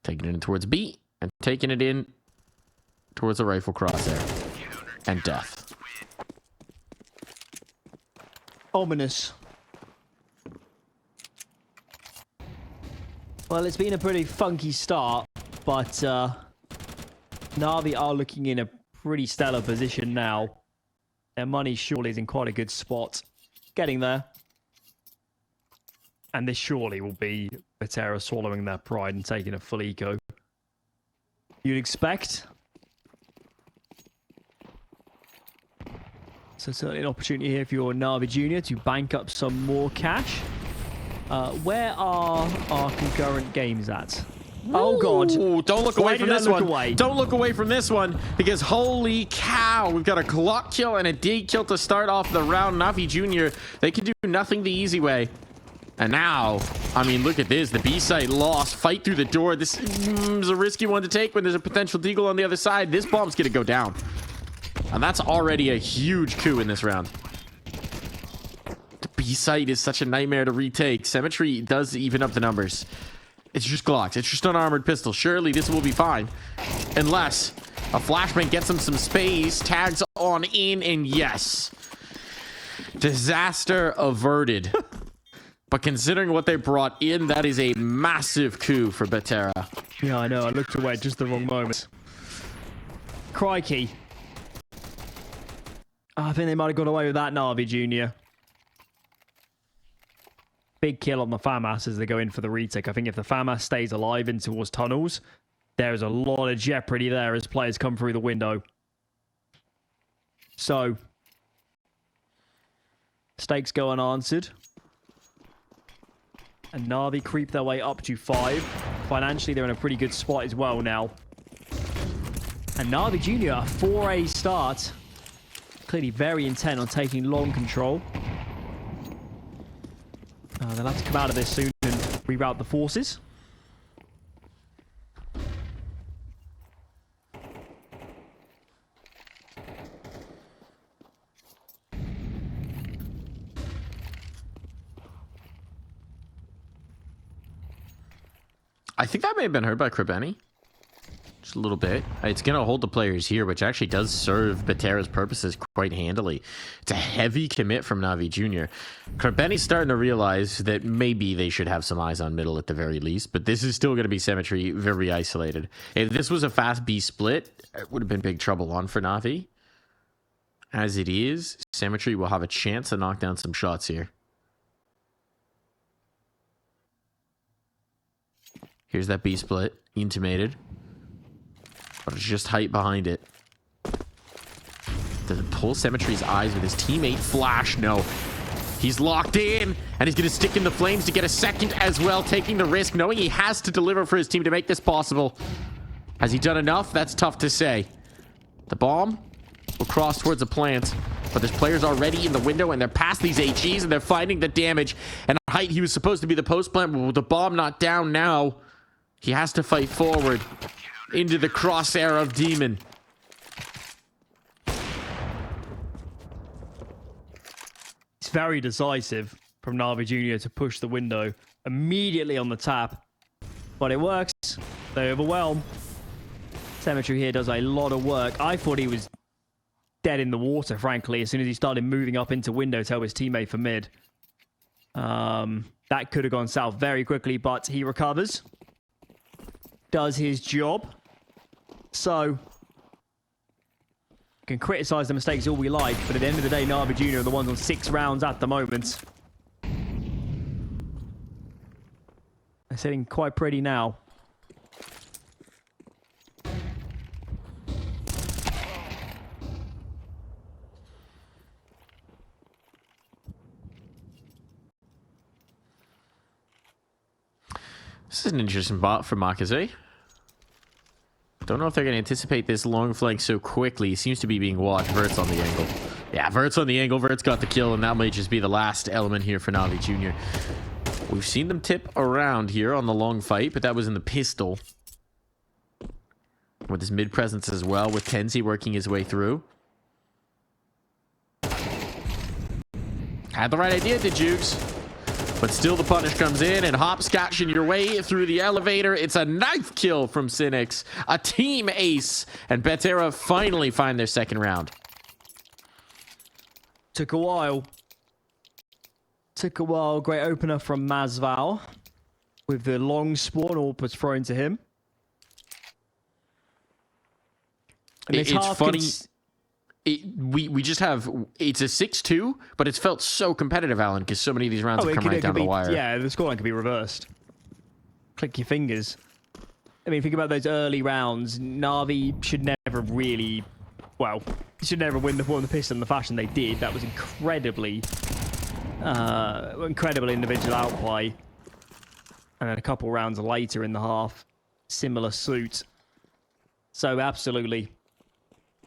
Taking it in towards B and taking it in towards the rifle crosshair. And death. Ominous. Well, it's been a pretty funky start, but NAVI are looking in a pretty stellar position now. Their money surely is in quite a good spot. Getting there. And this surely will be Betera swallowing their pride and taking a full eco. You'd expect. So certainly an opportunity here for your NAVI Jr. to bank up some more cash. Where are our concurrent games at? Oh, God. Ooh, don't look away from this one. Away? Don't look away from this one, because holy cow, we've got a Glock kill and a D kill to start off the round. NAVI Jr., they can do nothing the easy way. And now, I mean, look at this. The B site lost. Fight through the door. This is a risky one to take when there's a potential deagle on the other side. This bomb's going to go down. And that's already a huge coup in this round. The B site is such a nightmare to retake. Symmetry does even up the numbers. It's just Glocks. It's just an armored pistol. Surely this will be fine. Unless a flashbang gets him some space, tags on in, and yes. Disaster averted. But considering what they brought in, that is a massive coup for Betera. Yeah, I know. I looked away at just the wrong moment. Crikey. I think they might have got away with that, NAVI Jr. Big kill on the FAMAS as they go in for the retake. I think if the FAMAS stays alive in towards tunnels, there is a lot of jeopardy there as players come through the window. So, stakes go unanswered. And NAVI creep their way up to 5. Financially, they're in a pretty good spot as well now. And NAVI Jr., a 4A start. Clearly very intent on taking long control. They'll have to come out of this soon and reroute the forces. I think that may have been heard by Krabeni. Just a little bit. It's going to hold the players here, which actually does serve Betera's purposes quite handily. It's a heavy commit from NAVI Jr. Krabeni's starting to realize that maybe they should have some eyes on middle at the very least, but this is still going to be Symmetry very isolated. If this was a fast B split, it would have been big trouble on for NAVI. As it is, Symmetry will have a chance to knock down some shots here. Here's that B split, intimated. But it's just height behind it. Does it pull Symmetry's eyes with his teammate Flash? No. He's locked in, and he's going to stick in the flames to get a second as well, taking the risk, knowing he has to deliver for his team to make this possible. Has he done enough? That's tough to say. The bomb will cross towards the plant, but there's players already in the window, and they're past these HEs, and they're finding the damage. And at height, he was supposed to be the post plant, but with the bomb not down now, he has to fight forward into the crosshair of Demon. It's very decisive from NAVI Jr. to push the window immediately on the tap, but it works. They overwhelm. Cemetery here does a lot of work. I thought he was dead in the water, frankly, as soon as he started moving up into window to help his teammate for mid. That could have gone south very quickly, but he recovers. Does his job. So, can criticize the mistakes all we like, but at the end of the day, NAVI Jr. are the ones on 6 rounds at the moment. They're sitting quite pretty now. This is an interesting bot for Makaze. Don't know if they're going to anticipate this long flank so quickly. He seems to be being watched. Vert's on the angle. Yeah, Vert's on the angle. Vert's got the kill, and that might just be the last element here for NAVI Jr. We've seen them tip around here on the long fight, but that was in the pistol. With his mid presence as well, with Tenzi working his way through. Had the right idea, did Jukes? But still the punish comes in, and hopscotching your way through the elevator. It's a knife kill from Cynics. A team ace. And Betera finally find their second round. Took a while. Took a while. Great opener from Mazval. With the long spawn AWP was thrown to him. And It's funny. We just have, it's a 6-2, but it's felt so competitive, Alan, because so many of these rounds have come right down the wire. Yeah, the scoreline could be reversed. Click your fingers. I mean, think about those early rounds. NAVI should never really, well, should never win the war on the pistol in the fashion they did. That was incredibly individual outplay. And then a couple rounds later in the half, similar suit. So absolutely.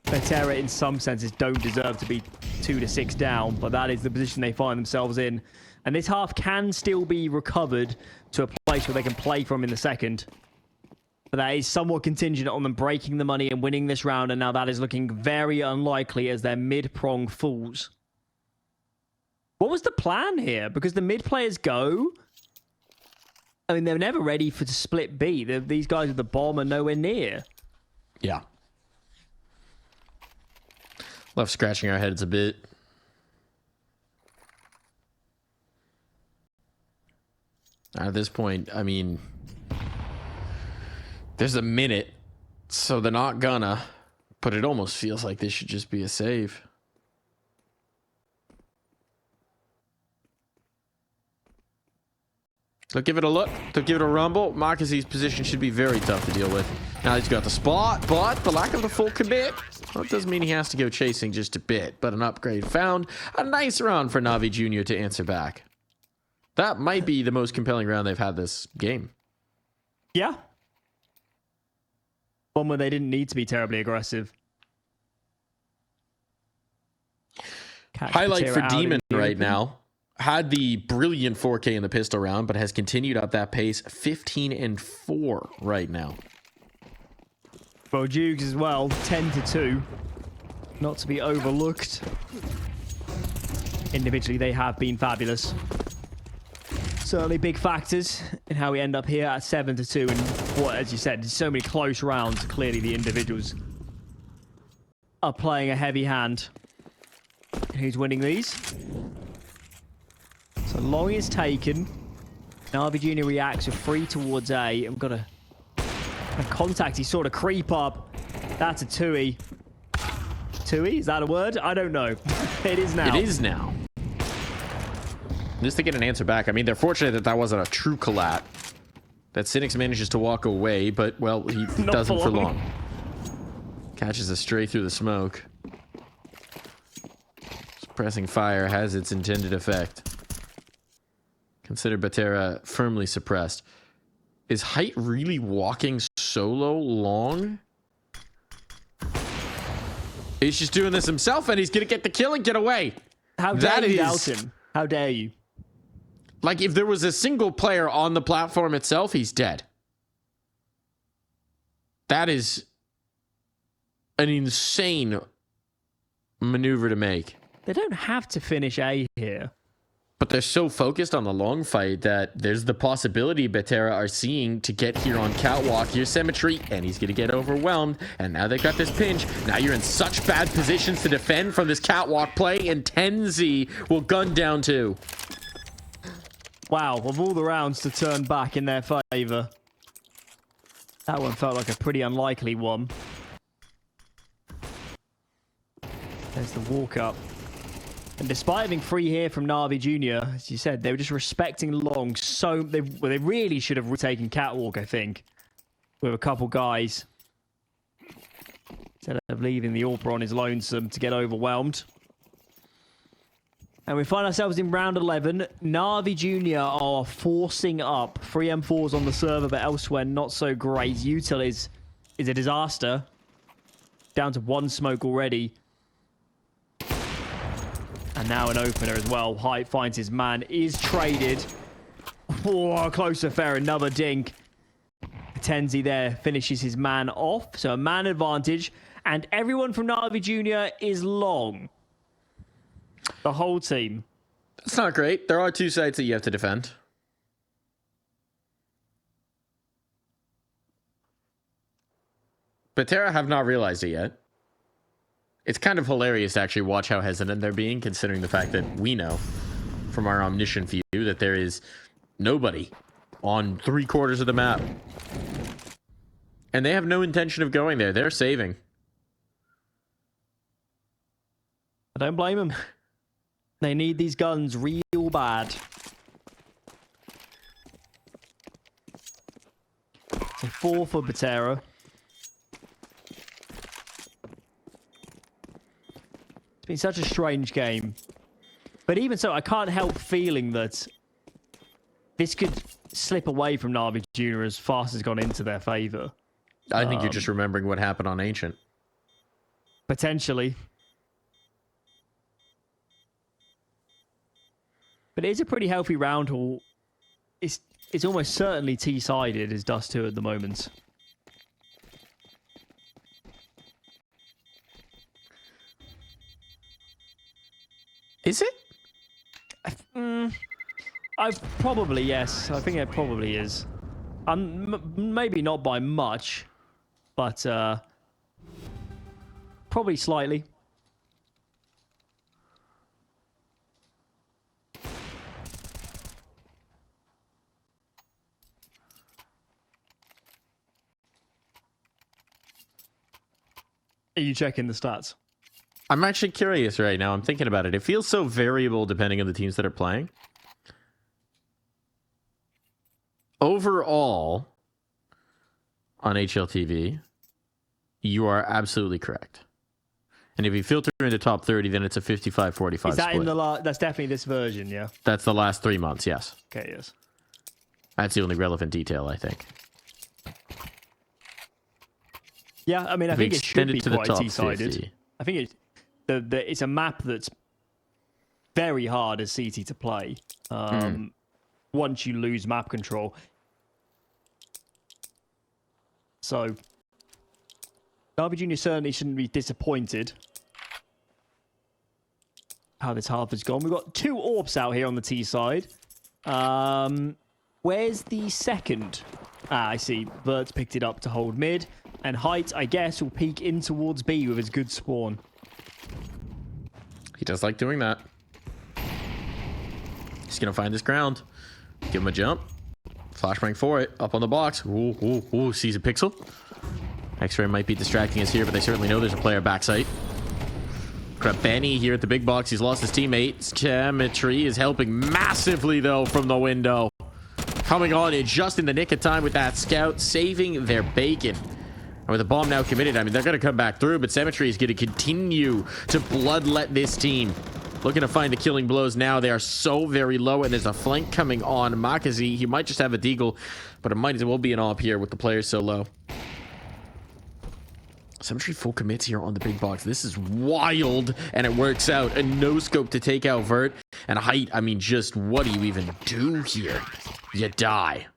Betera, in some senses, don't deserve to be 2-6 down, but that is the position they find themselves in. And this half can still be recovered to a place where they can play from in the second. But that is somewhat contingent on them breaking the money and winning this round, and now that is looking very unlikely as their mid-prong falls. What was the plan here? Because the mid players go... I mean, they're never ready for to split B. These guys with the bomb are nowhere near. Yeah. Left scratching our heads a bit. At this point, I mean, there's a minute, so they're not gonna, but it almost feels like this should just be a save. They'll give it a look. They'll give it a rumble. Makazi's position should be very tough to deal with. Now he's got the spot, but the lack of the full commit, well, it doesn't mean he has to go chasing just a bit, but an upgrade found. A nice round for NAVI Jr. to answer back. That might be the most compelling round they've had this game. Yeah. One where they didn't need to be terribly aggressive. Highlight for Demon right now. Had the brilliant 4K in the pistol round, but has continued up that pace. 15-4 right now. Well, Jukes as well, 10-2. Not to be overlooked. Individually, they have been fabulous. Certainly big factors in how we end up here at 7-2. And what, as you said, so many close rounds. Clearly, the individuals are playing a heavy hand. Who's winning these? So long is taken. NAVI Jr. reacts with 3 towards A. And we've got a contact. He sort of creep up. That's a 2E. 2E? Is that a word? I don't know. It is now. It is now. Just to get an answer back. I mean, they're fortunate that that wasn't a true collat. That Cynics manages to walk away, but, well, he doesn't for long. Catches us straight through the smoke. Suppressing fire has its intended effect. Consider Betera firmly suppressed. Is Height really walking solo long. He's just doing this himself, and he's going to get the kill and get away. How dare you doubt him? How dare you? Like, if there was a single player on the platform itself, he's dead. That is an insane maneuver to make. They don't have to finish A here. But they're so focused on the long fight that there's the possibility Betera are seeing to get here on Catwalk. Here's Symmetry, and he's going to get overwhelmed. And now they've got this pinch. Now you're in such bad positions to defend from this Catwalk play, and Tenzi will gun down too. Wow, of all the rounds to turn back in their favor, that one felt like a pretty unlikely one. There's the walk up. And despite having free here from NAVI Jr., as you said, they were just respecting long. So they really should have taken Catwalk, I think, with a couple guys, instead of leaving the AWPer on his lonesome to get overwhelmed. And we find ourselves in round 11. NAVI Jr. are forcing up 3 M4s on the server, but elsewhere not so great. Util is a disaster. Down to 1 smoke already. And now an opener as well. Hype finds his man, is traded. Oh, close affair, another dink. Tenzi there finishes his man off. So a man advantage. And everyone from NAVI Jr. is long. The whole team. That's not great. There are 2 sites that you have to defend. Betera have not realized it yet. It's kind of hilarious to actually watch how hesitant they're being, considering the fact that we know from our omniscient view that there is nobody on 3/4 of the map. And they have no intention of going there. They're saving. I don't blame them. They need these guns real bad. So 4 for Betera. It's been such a strange game. But even so, I can't help feeling that this could slip away from NAVI Jr. as fast as it's gone into their favor. I think you're just remembering what happened on Ancient. Potentially. But it is a pretty healthy round haul. It's almost certainly T-sided as Dust 2 at the moment. Is it? I've probably, yes. I think it probably is. Maybe not by much, but probably slightly. Are you checking the stats? I'm actually curious right now. I'm thinking about it. It feels so variable depending on the teams that are playing. Overall, on HLTV, you are absolutely correct. And if you filter into top 30, then it's a 55-45 Is that split. in the that's definitely this version, yeah? That's the last 3 months, yes. Okay, yes. That's the only relevant detail, I think. Yeah, I mean, I If we think it extend should be it to the quite top T-sided. 50. I think it's a map that's very hard as CT to play. Once you lose map control. So, NAVI Jr. certainly shouldn't be disappointed how this half has gone. We've got 2 AWPs out here on the T side. Where's the second? I see. Vert's picked it up to hold mid. And Height, I guess, will peek in towards B with his good spawn. He does like doing that. He's going to find this ground. Give him a jump. Flashbang for it. Up on the box. Ooh, ooh, ooh. Sees a pixel. X-Ray might be distracting us here, but they certainly know there's a player backside. Grab Benny here at the big box. He's lost his teammate. Symmetry is helping massively, though, from the window. Coming on in just in the nick of time with that scout, saving their bacon. And with the bomb now committed, I mean, they're going to come back through, but Symmetry is going to continue to bloodlet this team. Looking to find the killing blows now. They are so very low, and there's a flank coming on Makazi. He might just have a deagle, but it might as well be an op here with the players so low. Symmetry full commits here on the big box. This is wild, and it works out. A no scope to take out Vert. And height, I mean, just what do you even do here? You die.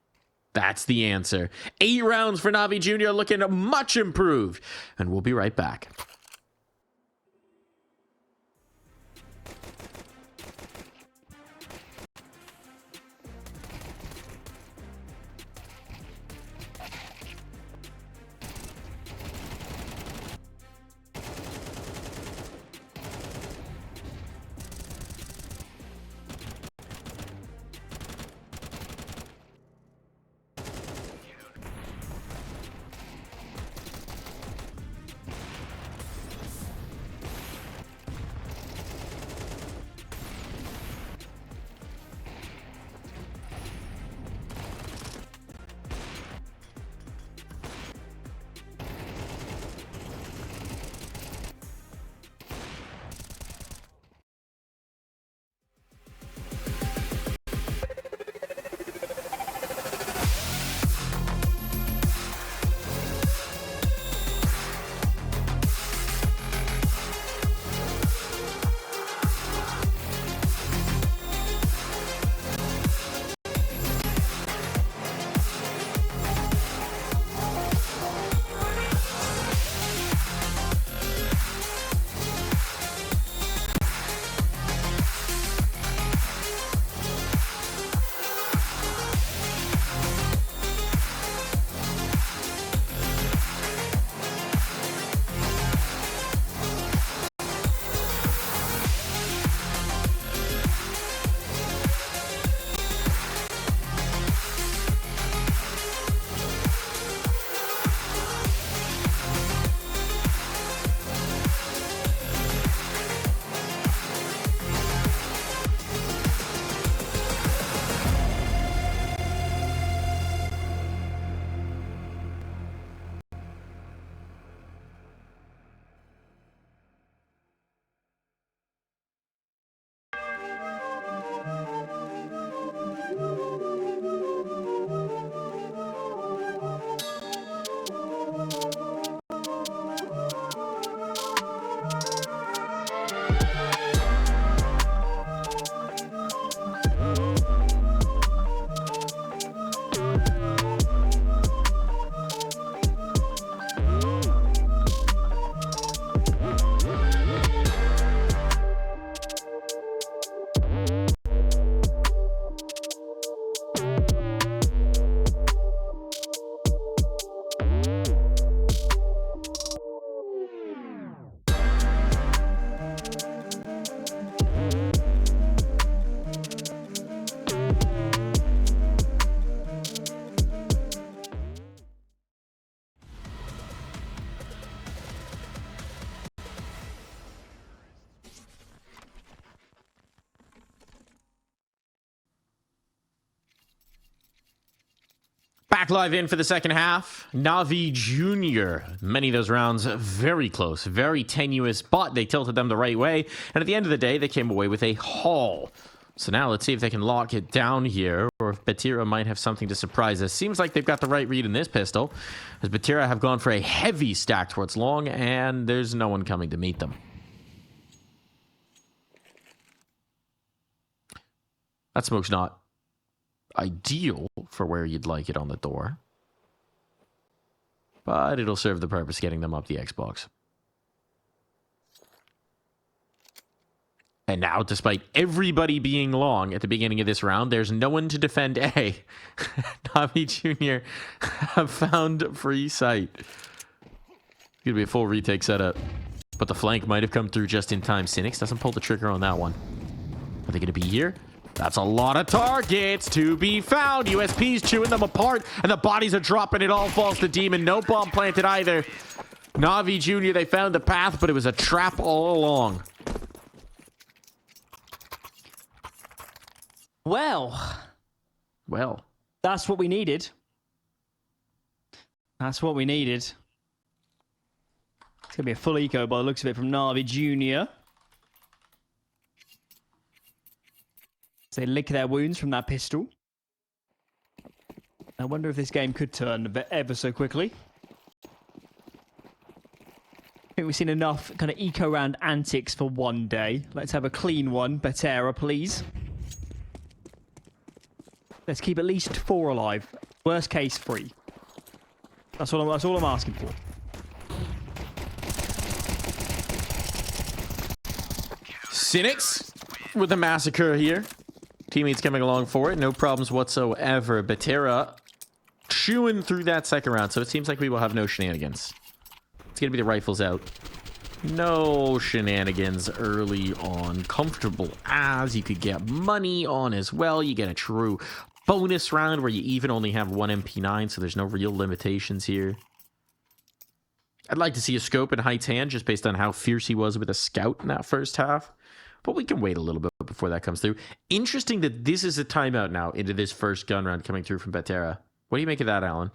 That's the answer. 8 rounds for NAVI Jr. looking much improved. And we'll be right back. Back live in for the second half. NAVI Jr. Many of those rounds very close, very tenuous, but they tilted them the right way. And at the end of the day, they came away with a haul. So now let's see if they can lock it down here, or if Betera might have something to surprise us. Seems like they've got the right read in this pistol, as Betera have gone for a heavy stack towards long, and there's no one coming to meet them. That smoke's not ideal for where you'd like it on the door, but it'll serve the purpose getting them up the Xbox. And now, despite everybody being long at the beginning of this round, there's no one to defend A. NAVI Jr. have found free sight. It's gonna be a full retake setup, but the flank might have come through just in time. Cynics doesn't pull the trigger on that one. Are they gonna be here? That's a lot of targets to be found. USP's chewing them apart, and the bodies are dropping. It all falls to Demon. No bomb planted either. NAVI Jr., they found the path, but it was a trap all along. Well, that's what we needed. That's what we needed. It's going to be a full eco by the looks of it from NAVI Jr. They lick their wounds from that pistol. I wonder if this game could turn ever so quickly. think we've seen enough kind of eco-round antics for one day. Let's have a clean one. Betera, please. Let's keep at least 4 alive. Worst case, 3. That's all I'm asking for. Cynics with a massacre here. Teammates coming along for it. No problems whatsoever. Betera chewing through that second round. So it seems like we will have no shenanigans. It's going to be the rifles out. No shenanigans early on. Comfortable as you could get money on as well. You get a true bonus round where you even only have 1 MP9. So there's no real limitations here. I'd like to see a scope in Height's hand just based on how fierce he was with a scout in that first half. But we can wait a little bit before that comes through. Interesting that this is a timeout now into this first gun round coming through from Betera. What do you make of that, Alan?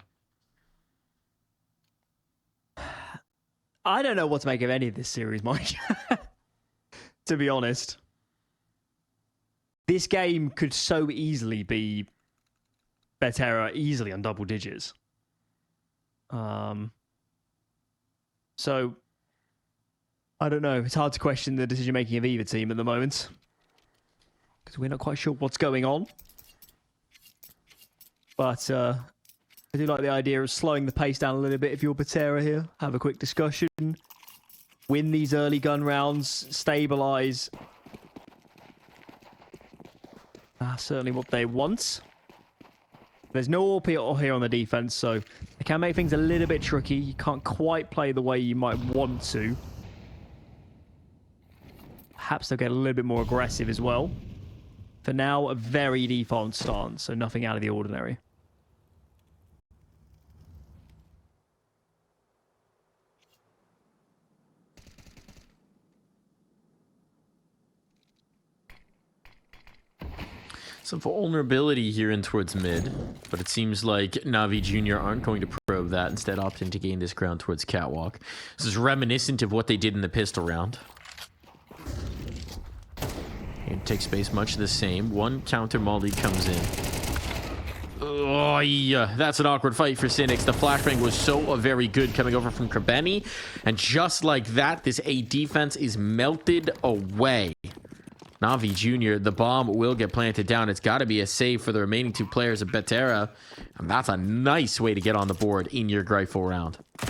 I don't know what to make of any of this series, Mike. To be honest. This game could so easily be Betera easily on double digits. So, I don't know. It's hard to question the decision-making of either team at the moment. Because we're not quite sure what's going on. But I do like the idea of slowing the pace down a little bit if you're Betera here. Have a quick discussion. Win these early gun rounds. Stabilize. That's certainly what they want. There's no AWP here on the defense, so it can make things a little bit tricky. You can't quite play the way you might want to. Perhaps they'll get a little bit more aggressive as well. For now, a very default stance, so nothing out of the ordinary. Some vulnerability here in towards mid, but it seems like NAVI Jr. aren't going to probe that, instead opting to gain this ground towards Catwalk. This is reminiscent of what they did in the pistol round. It takes space much the same. One counter molly comes in. Oh, yeah. That's an awkward fight for Cynics. The flashbang was so very good coming over from Krebeni, and just like that, this A defense is melted away. NAVI Jr., the bomb will get planted down. It's got to be a save for the remaining 2 players of Betera. And that's a nice way to get on the board in your rifle round. I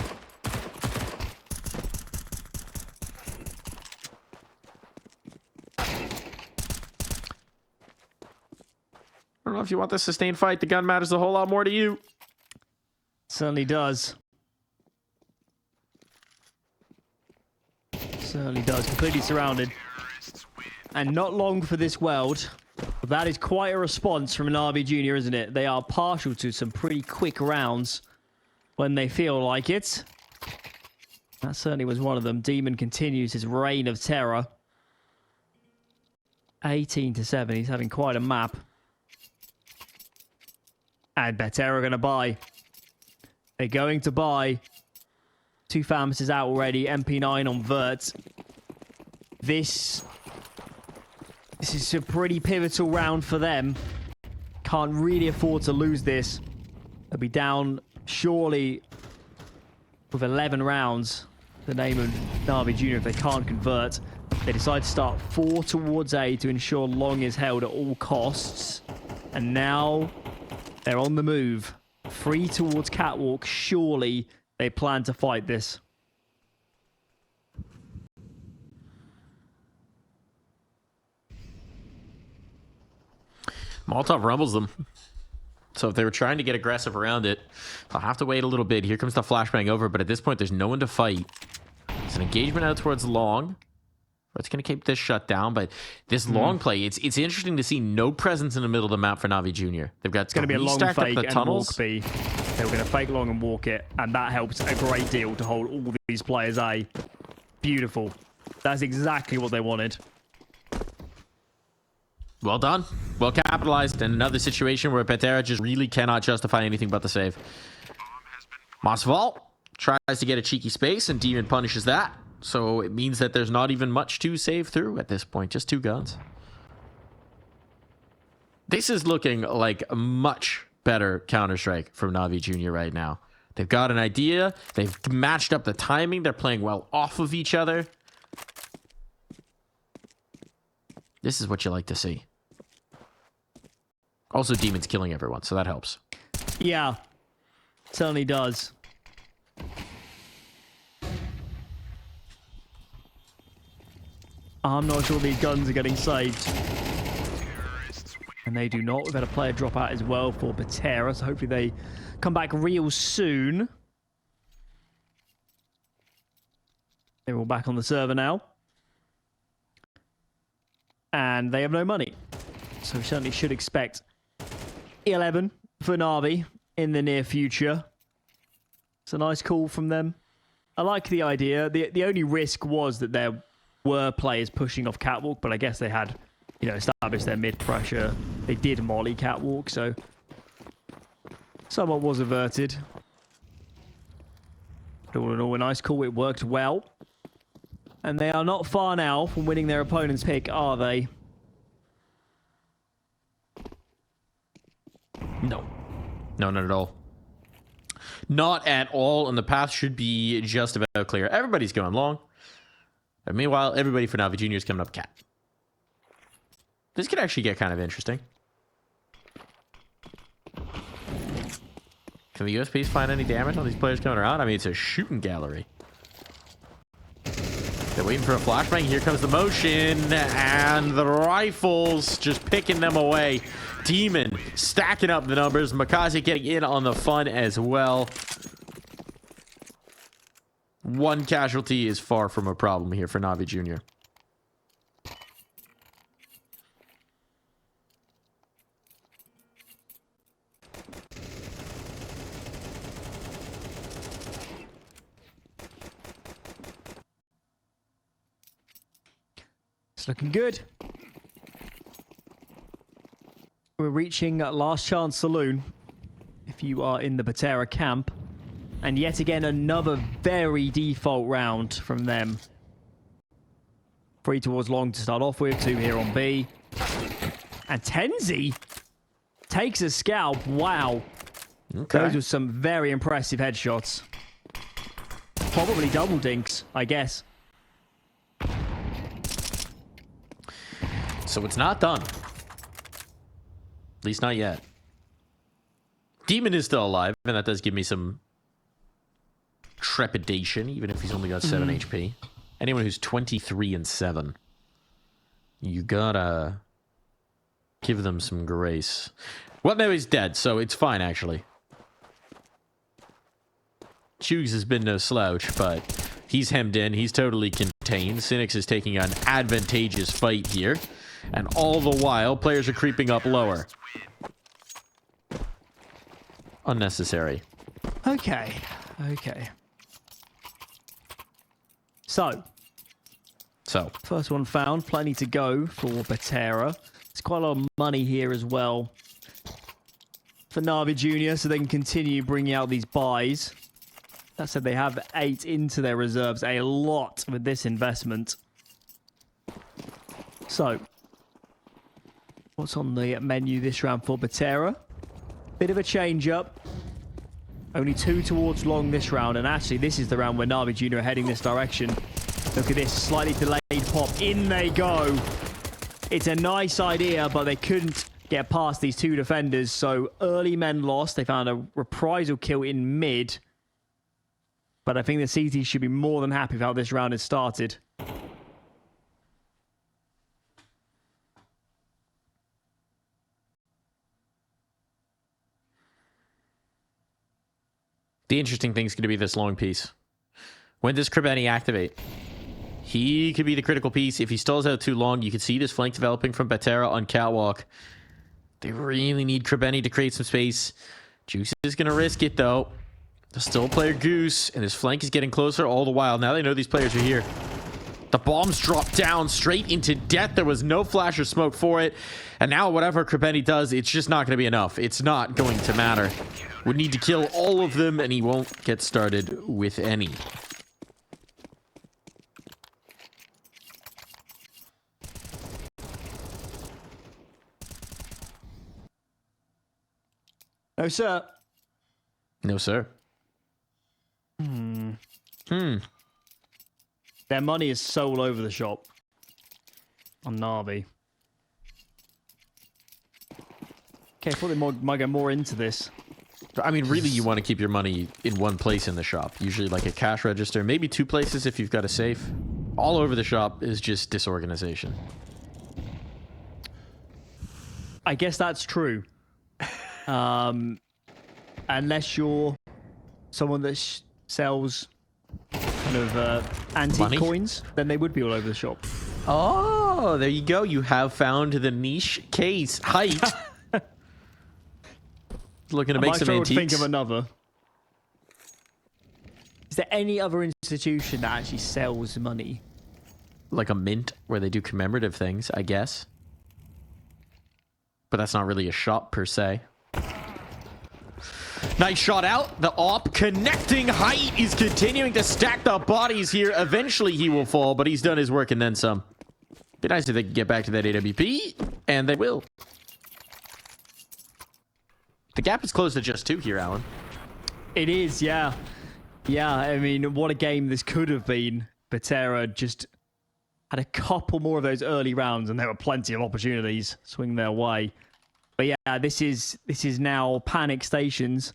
don't know if you want the sustained fight. The gun matters a whole lot more to you. Certainly does. Certainly does. Completely surrounded. And not long for this world. That is quite a response from NAVI Jr., isn't it? They are partial to some pretty quick rounds when they feel like it. That certainly was one of them. Demon continues his reign of terror. 18-7. He's having quite a map. And Betera are going to buy. They're going to buy. 2 Famas out already. MP9 on Vert. This is a pretty pivotal round for them. Can't really afford to lose this. They'll be down surely with 11 rounds. The name of NAVI Jr. if they can't convert. They decide to start 4 towards A to ensure long is held at all costs. And now they're on the move. 3 towards Catwalk. Surely they plan to fight this. Molotov rumbles them. So if they were trying to get aggressive around it, they'll have to wait a little bit. Here comes the flashbang over, but at this point, there's no one to fight. It's an engagement out towards long. It's going to keep this shut down, but this long play, it's interesting to see no presence in the middle of the map for NAVI Jr. They've got It's going to be a long fake the and tunnels. walk B. They were going to fake long and walk it, and that helps a great deal to hold all these players A. Beautiful. That's exactly what they wanted. Well done. Well capitalized. And another situation where Betera just really cannot justify anything but the save. Mosval tries to get a cheeky space, and Demon punishes that. So it means that there's not even much to save through at this point. Just 2 guns. This is looking like a much better Counter-Strike from NAVI Jr. right now. They've got an idea. They've matched up the timing. They're playing well off of each other. This is what you like to see. Also, Demon's killing everyone, so that helps. Yeah, certainly does. I'm not sure these guns are getting saved. And they do not. We've had a player drop out as well for Betera, so hopefully they come back real soon. They're all back on the server now. And they have no money. So we certainly should expect 11 for NAVI in the near future. It's a nice call from them. I like the idea. The only risk was that there were players pushing off Catwalk, but I guess they had, you know, established their mid pressure. They did molly Catwalk, so somewhat was averted. But all in all, a nice call. It worked well. And they are not far now from winning their opponent's pick, are they? No. No, not at all. Not at all, and the path should be just about clear. Everybody's going long. And meanwhile, everybody for NAVI Junior is coming up cat. This could actually get kind of interesting. Can the USPs find any damage on these players coming around? I mean, it's a shooting gallery. They're waiting for a flashbang. Here comes the motion, and the rifles just picking them away. Demon stacking up the numbers. Makazi getting in on the fun as well. One casualty is far from a problem here for NAVI Junior. It's looking good. We're reaching Last Chance Saloon. If you are in the Betera camp. And yet again, another very default round from them. 3 towards long to start off with. 2 here on B. And Tenzi takes a scalp. Wow. Okay. Those were some very impressive headshots. Probably double dinks, I guess. So it's not done. At least not yet. Demon is still alive, and that does give me some trepidation, even if he's only got 7 HP. Anyone who's 23 and 7, you gotta give them some grace. Well, no, he's dead, so it's fine, actually. Chugs has been no slouch, but he's hemmed in. He's totally contained. Cynics is taking an advantageous fight here. And all the while, players are creeping up lower. Unnecessary. Okay. Okay. So, first one found. Plenty to go for Betera. There's quite a lot of money here as well for NAVI Junior, so they can continue bringing out these buys. That said, they have 8 into their reserves. A lot with this investment. So, what's on the menu this round for Betera? Bit of a change-up. Only 2 towards long this round, and actually this is the round where NAVI Junior are heading this direction. Look at this, slightly delayed pop. In they go. It's a nice idea, but they couldn't get past these 2 defenders, so early men lost. They found a reprisal kill in mid. But I think the CT should be more than happy with how this round has started. The interesting thing is going to be this long piece. When does Kribeni activate? He could be the critical piece. If he stalls out too long, you can see this flank developing from Betera on Catwalk. They really need Kribeni to create some space. Juice is going to risk it, though. There's still player Goose, and his flank is getting closer all the while. Now they know these players are here. The bombs drop down straight into death. There was no flash or smoke for it. And now whatever Kribeni does, it's just not going to be enough. It's not going to matter. Would need to kill all of them, and he won't get started with any. No, sir. No, sir. Their money is so all over the shop on Navi. Okay, I thought they might go more into this. I mean, really, you want to keep your money in one place in the shop. Usually like a cash register, maybe 2 places if you've got a safe. All over the shop is just disorganization. I guess that's true. Unless you're someone that sells kind of antique Money? coins, then they would be all over the shop. Oh, there you go. You have found the niche case. Height. Looking to make some antiques. Think antiques. of another. Is there any other institution that actually sells money? Like a mint where they do commemorative things, I guess. But that's not really a shop per se. Nice shot out. The op connecting. Height is continuing to stack the bodies here. Eventually he will fall, but he's done his work and then some. Be nice if they could get back to that AWP, and they will. The gap is closed to just 2 here, Alan. It is, yeah. Yeah, I mean, what a game this could have been. Betera just had a couple more of those early rounds, and there were plenty of opportunities swing their way. But yeah, this is now panic stations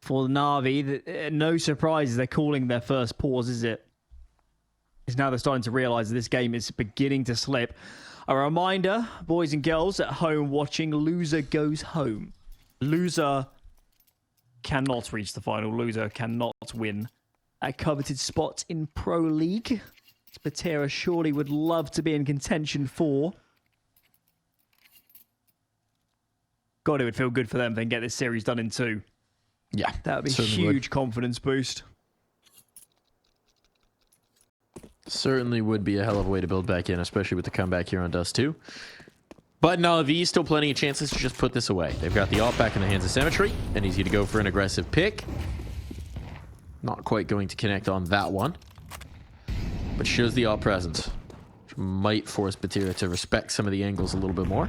for the Navi. No surprises, they're calling their first pause, is it? It's now they're starting to realize that this game is beginning to slip. A reminder, boys and girls at home watching, loser goes home. Loser cannot reach the final. Loser cannot win a coveted spot in Pro League. Betera surely would love to be in contention for. God, it would feel good for them if they can get this series done in 2. Yeah. That would be a huge confidence boost. Certainly would be a hell of a way to build back in, especially with the comeback here on Dust 2. But NAVI still plenty of chances to just put this away. They've got the ult back in the hands of Symmetry, and he's going to go for an aggressive pick. Not quite going to connect on that one. But shows the ult presence, which might force Betera to respect some of the angles a little bit more.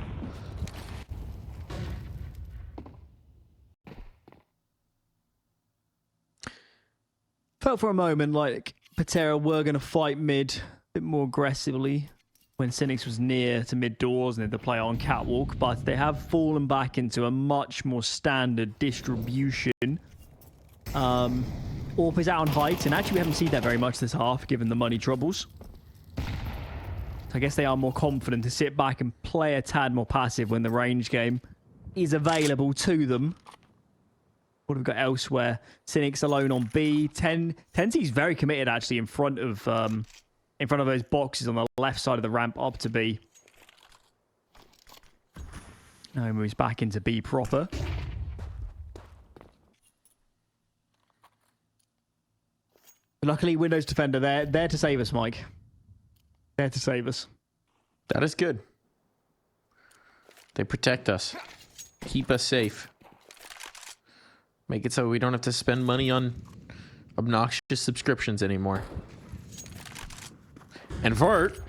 Felt for a moment like Betera were going to fight mid a bit more aggressively when Cynics was near to mid doors and they had to play on catwalk, but they have fallen back into a much more standard distribution. Orp is out on height, and actually we haven't seen that very much this half, given the money troubles. So I guess they are more confident to sit back and play a tad more passive when the range game is available to them. What have we got elsewhere? Cynics alone on B. Tenzi's very committed actually in front of those boxes on the left side of the ramp up to B. Now he moves back into B proper. Luckily, Windows Defender, they're there to save us, Mike. There to save us. That is good. They protect us. Keep us safe. Make it so we don't have to spend money on obnoxious subscriptions anymore. And Vert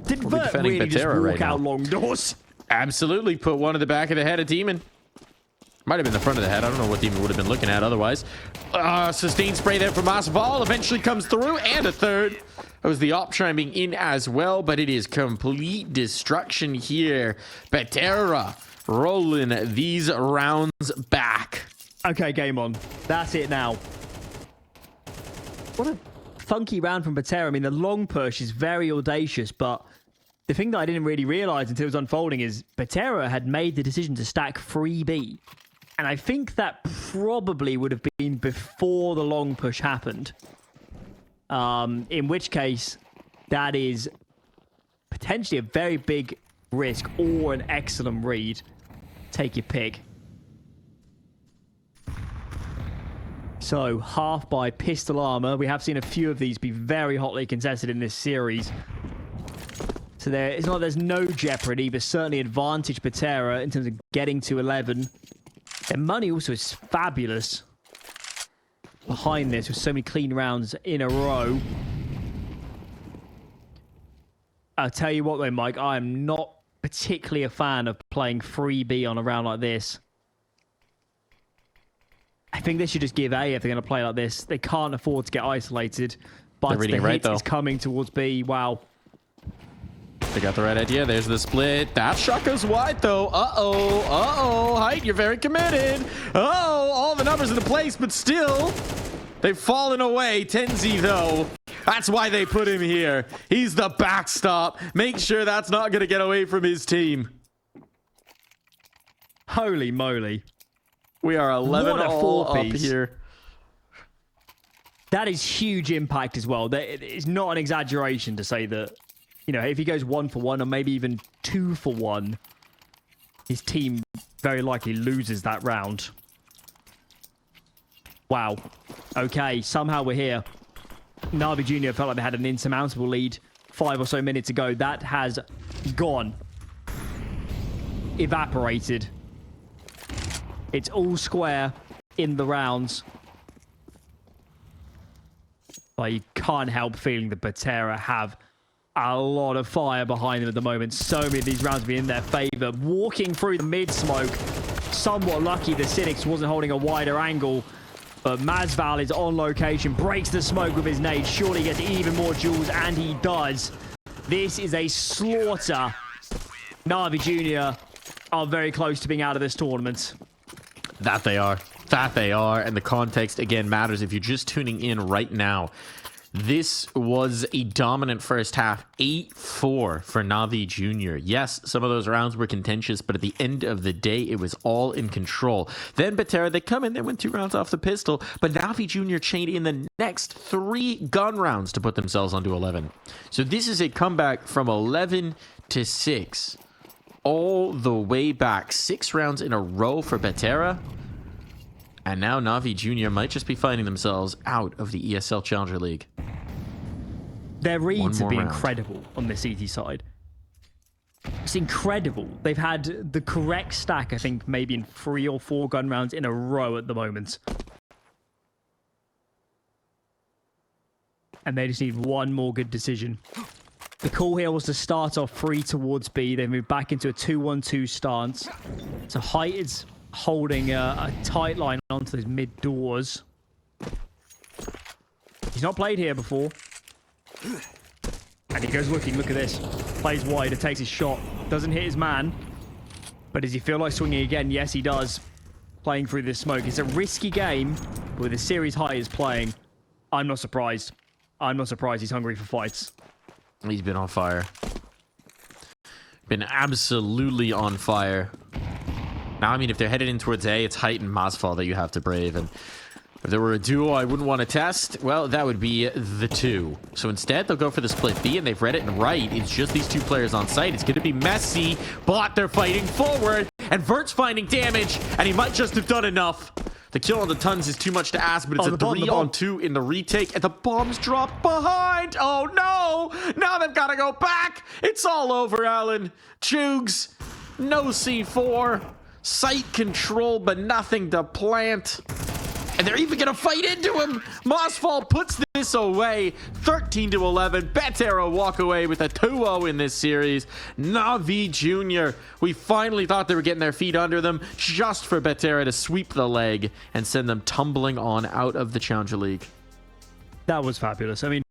Did will be Vert defending really just Betera walk right out now. long doors? Absolutely put one in the back of the head of Demon. Might have been the front of the head. I don't know what Demon would have been looking at otherwise. Sustained spray there from Masval. Eventually comes through. And a third. That was the op chiming in as well. But it is complete destruction here. Betera rolling these rounds back. Okay, game on. That's it now. What a funky round from Betera. I mean, the long push is very audacious, but the thing that I didn't really realize until it was unfolding is Betera had made the decision to stack 3B. And I think that probably would have been before the long push happened. In which case, that is potentially a very big risk or an excellent read. Take your pick. So, half by pistol armor. We have seen a few of these be very hotly contested in this series. So it's not there's no jeopardy, but certainly advantage Betera in terms of getting to 11. Their money also is fabulous behind this with so many clean rounds in a row. I'll tell you what though, Mike, I am not particularly a fan of playing 3B on a round like this. I think they should just give A if they're going to play like this. They can't afford to get isolated. But They're reading the right, hit though. is coming towards B. Wow. They got the right idea. There's the split. That shot goes wide, though. Uh-oh. Uh-oh. Height, you're very committed. Oh, all the numbers into place, but still, they've fallen away. Tenzi, though. That's why they put him here. He's the backstop. Make sure that's not going to get away from his team. Holy moly. We are 11 What a all up four-piece. here. That is huge impact as well. It's not an exaggeration to say that, you know, if he goes 1 for 1 or maybe even 2 for 1, his team very likely loses that round. Wow. Okay, somehow we're here. Navi Jr. felt like they had an insurmountable lead 5 or so minutes ago. That has gone. Evaporated. It's all square in the rounds. But you can't help feeling that Betera have a lot of fire behind them at the moment. So many of these rounds be in their favor. Walking through the mid-smoke. Somewhat lucky the Cynics wasn't holding a wider angle. But Mazval is on location. Breaks the smoke with his nade. Surely gets even more jewels, and he does. This is a slaughter. Navi Jr. are very close to being out of this tournament. That they are. That they are. And the context, again, matters if you're just tuning in right now. This was a dominant first half. 8-4 for Navi Jr. Yes, some of those rounds were contentious, but at the end of the day, it was all in control. Then Betera, they come in, they win 2 rounds off the pistol, but Navi Jr. chained in the next 3 gun rounds to put themselves onto 11. So this is a comeback from 11 to 6. All the way back. 6 rounds in a row for Betera. And now Navi Jr. might just be finding themselves out of the ESL Challenger League. Their reads have more been round. incredible on the CT side. It's incredible. They've had the correct stack, I think, maybe in 3 or 4 gun rounds in a row at the moment. And they just need one more good decision. The call here was to start off 3 towards B. They move back into a 2-1-2 stance. So Height is holding a tight line onto those mid doors. He's not played here before. And he goes looking. Look at this. Plays wide. It takes his shot. Doesn't hit his man. But does he feel like swinging again? Yes, he does. Playing through this smoke. It's a risky game. But with the series Height is playing, I'm not surprised. I'm not surprised he's hungry for fights. He's been on fire. Been absolutely on fire. Now, I mean, if they're headed in towards A, it's Height and Masfal that you have to brave. And if there were a duo I wouldn't want to test, well, that would be the 2. So instead, they'll go for the split B, and they've read it and right. It's just these 2 players on site. It's going to be messy, but they're fighting forward. And Vert's finding damage, and he might just have done enough. The kill on the tons is too much to ask, but it's a 3-on-2 in the retake, and the bombs drop behind. Oh, no. Now they've got to go back. It's all over, Alan. Jugs, no C4. Site control, but nothing to plant. And they're even going to fight into him. Mosfall puts this away. 13-11. Betera walk away with a 2-0 in this series. Navi Jr. We finally thought they were getting their feet under them just for Betera to sweep the leg and send them tumbling on out of the Challenger League. That was fabulous. I mean,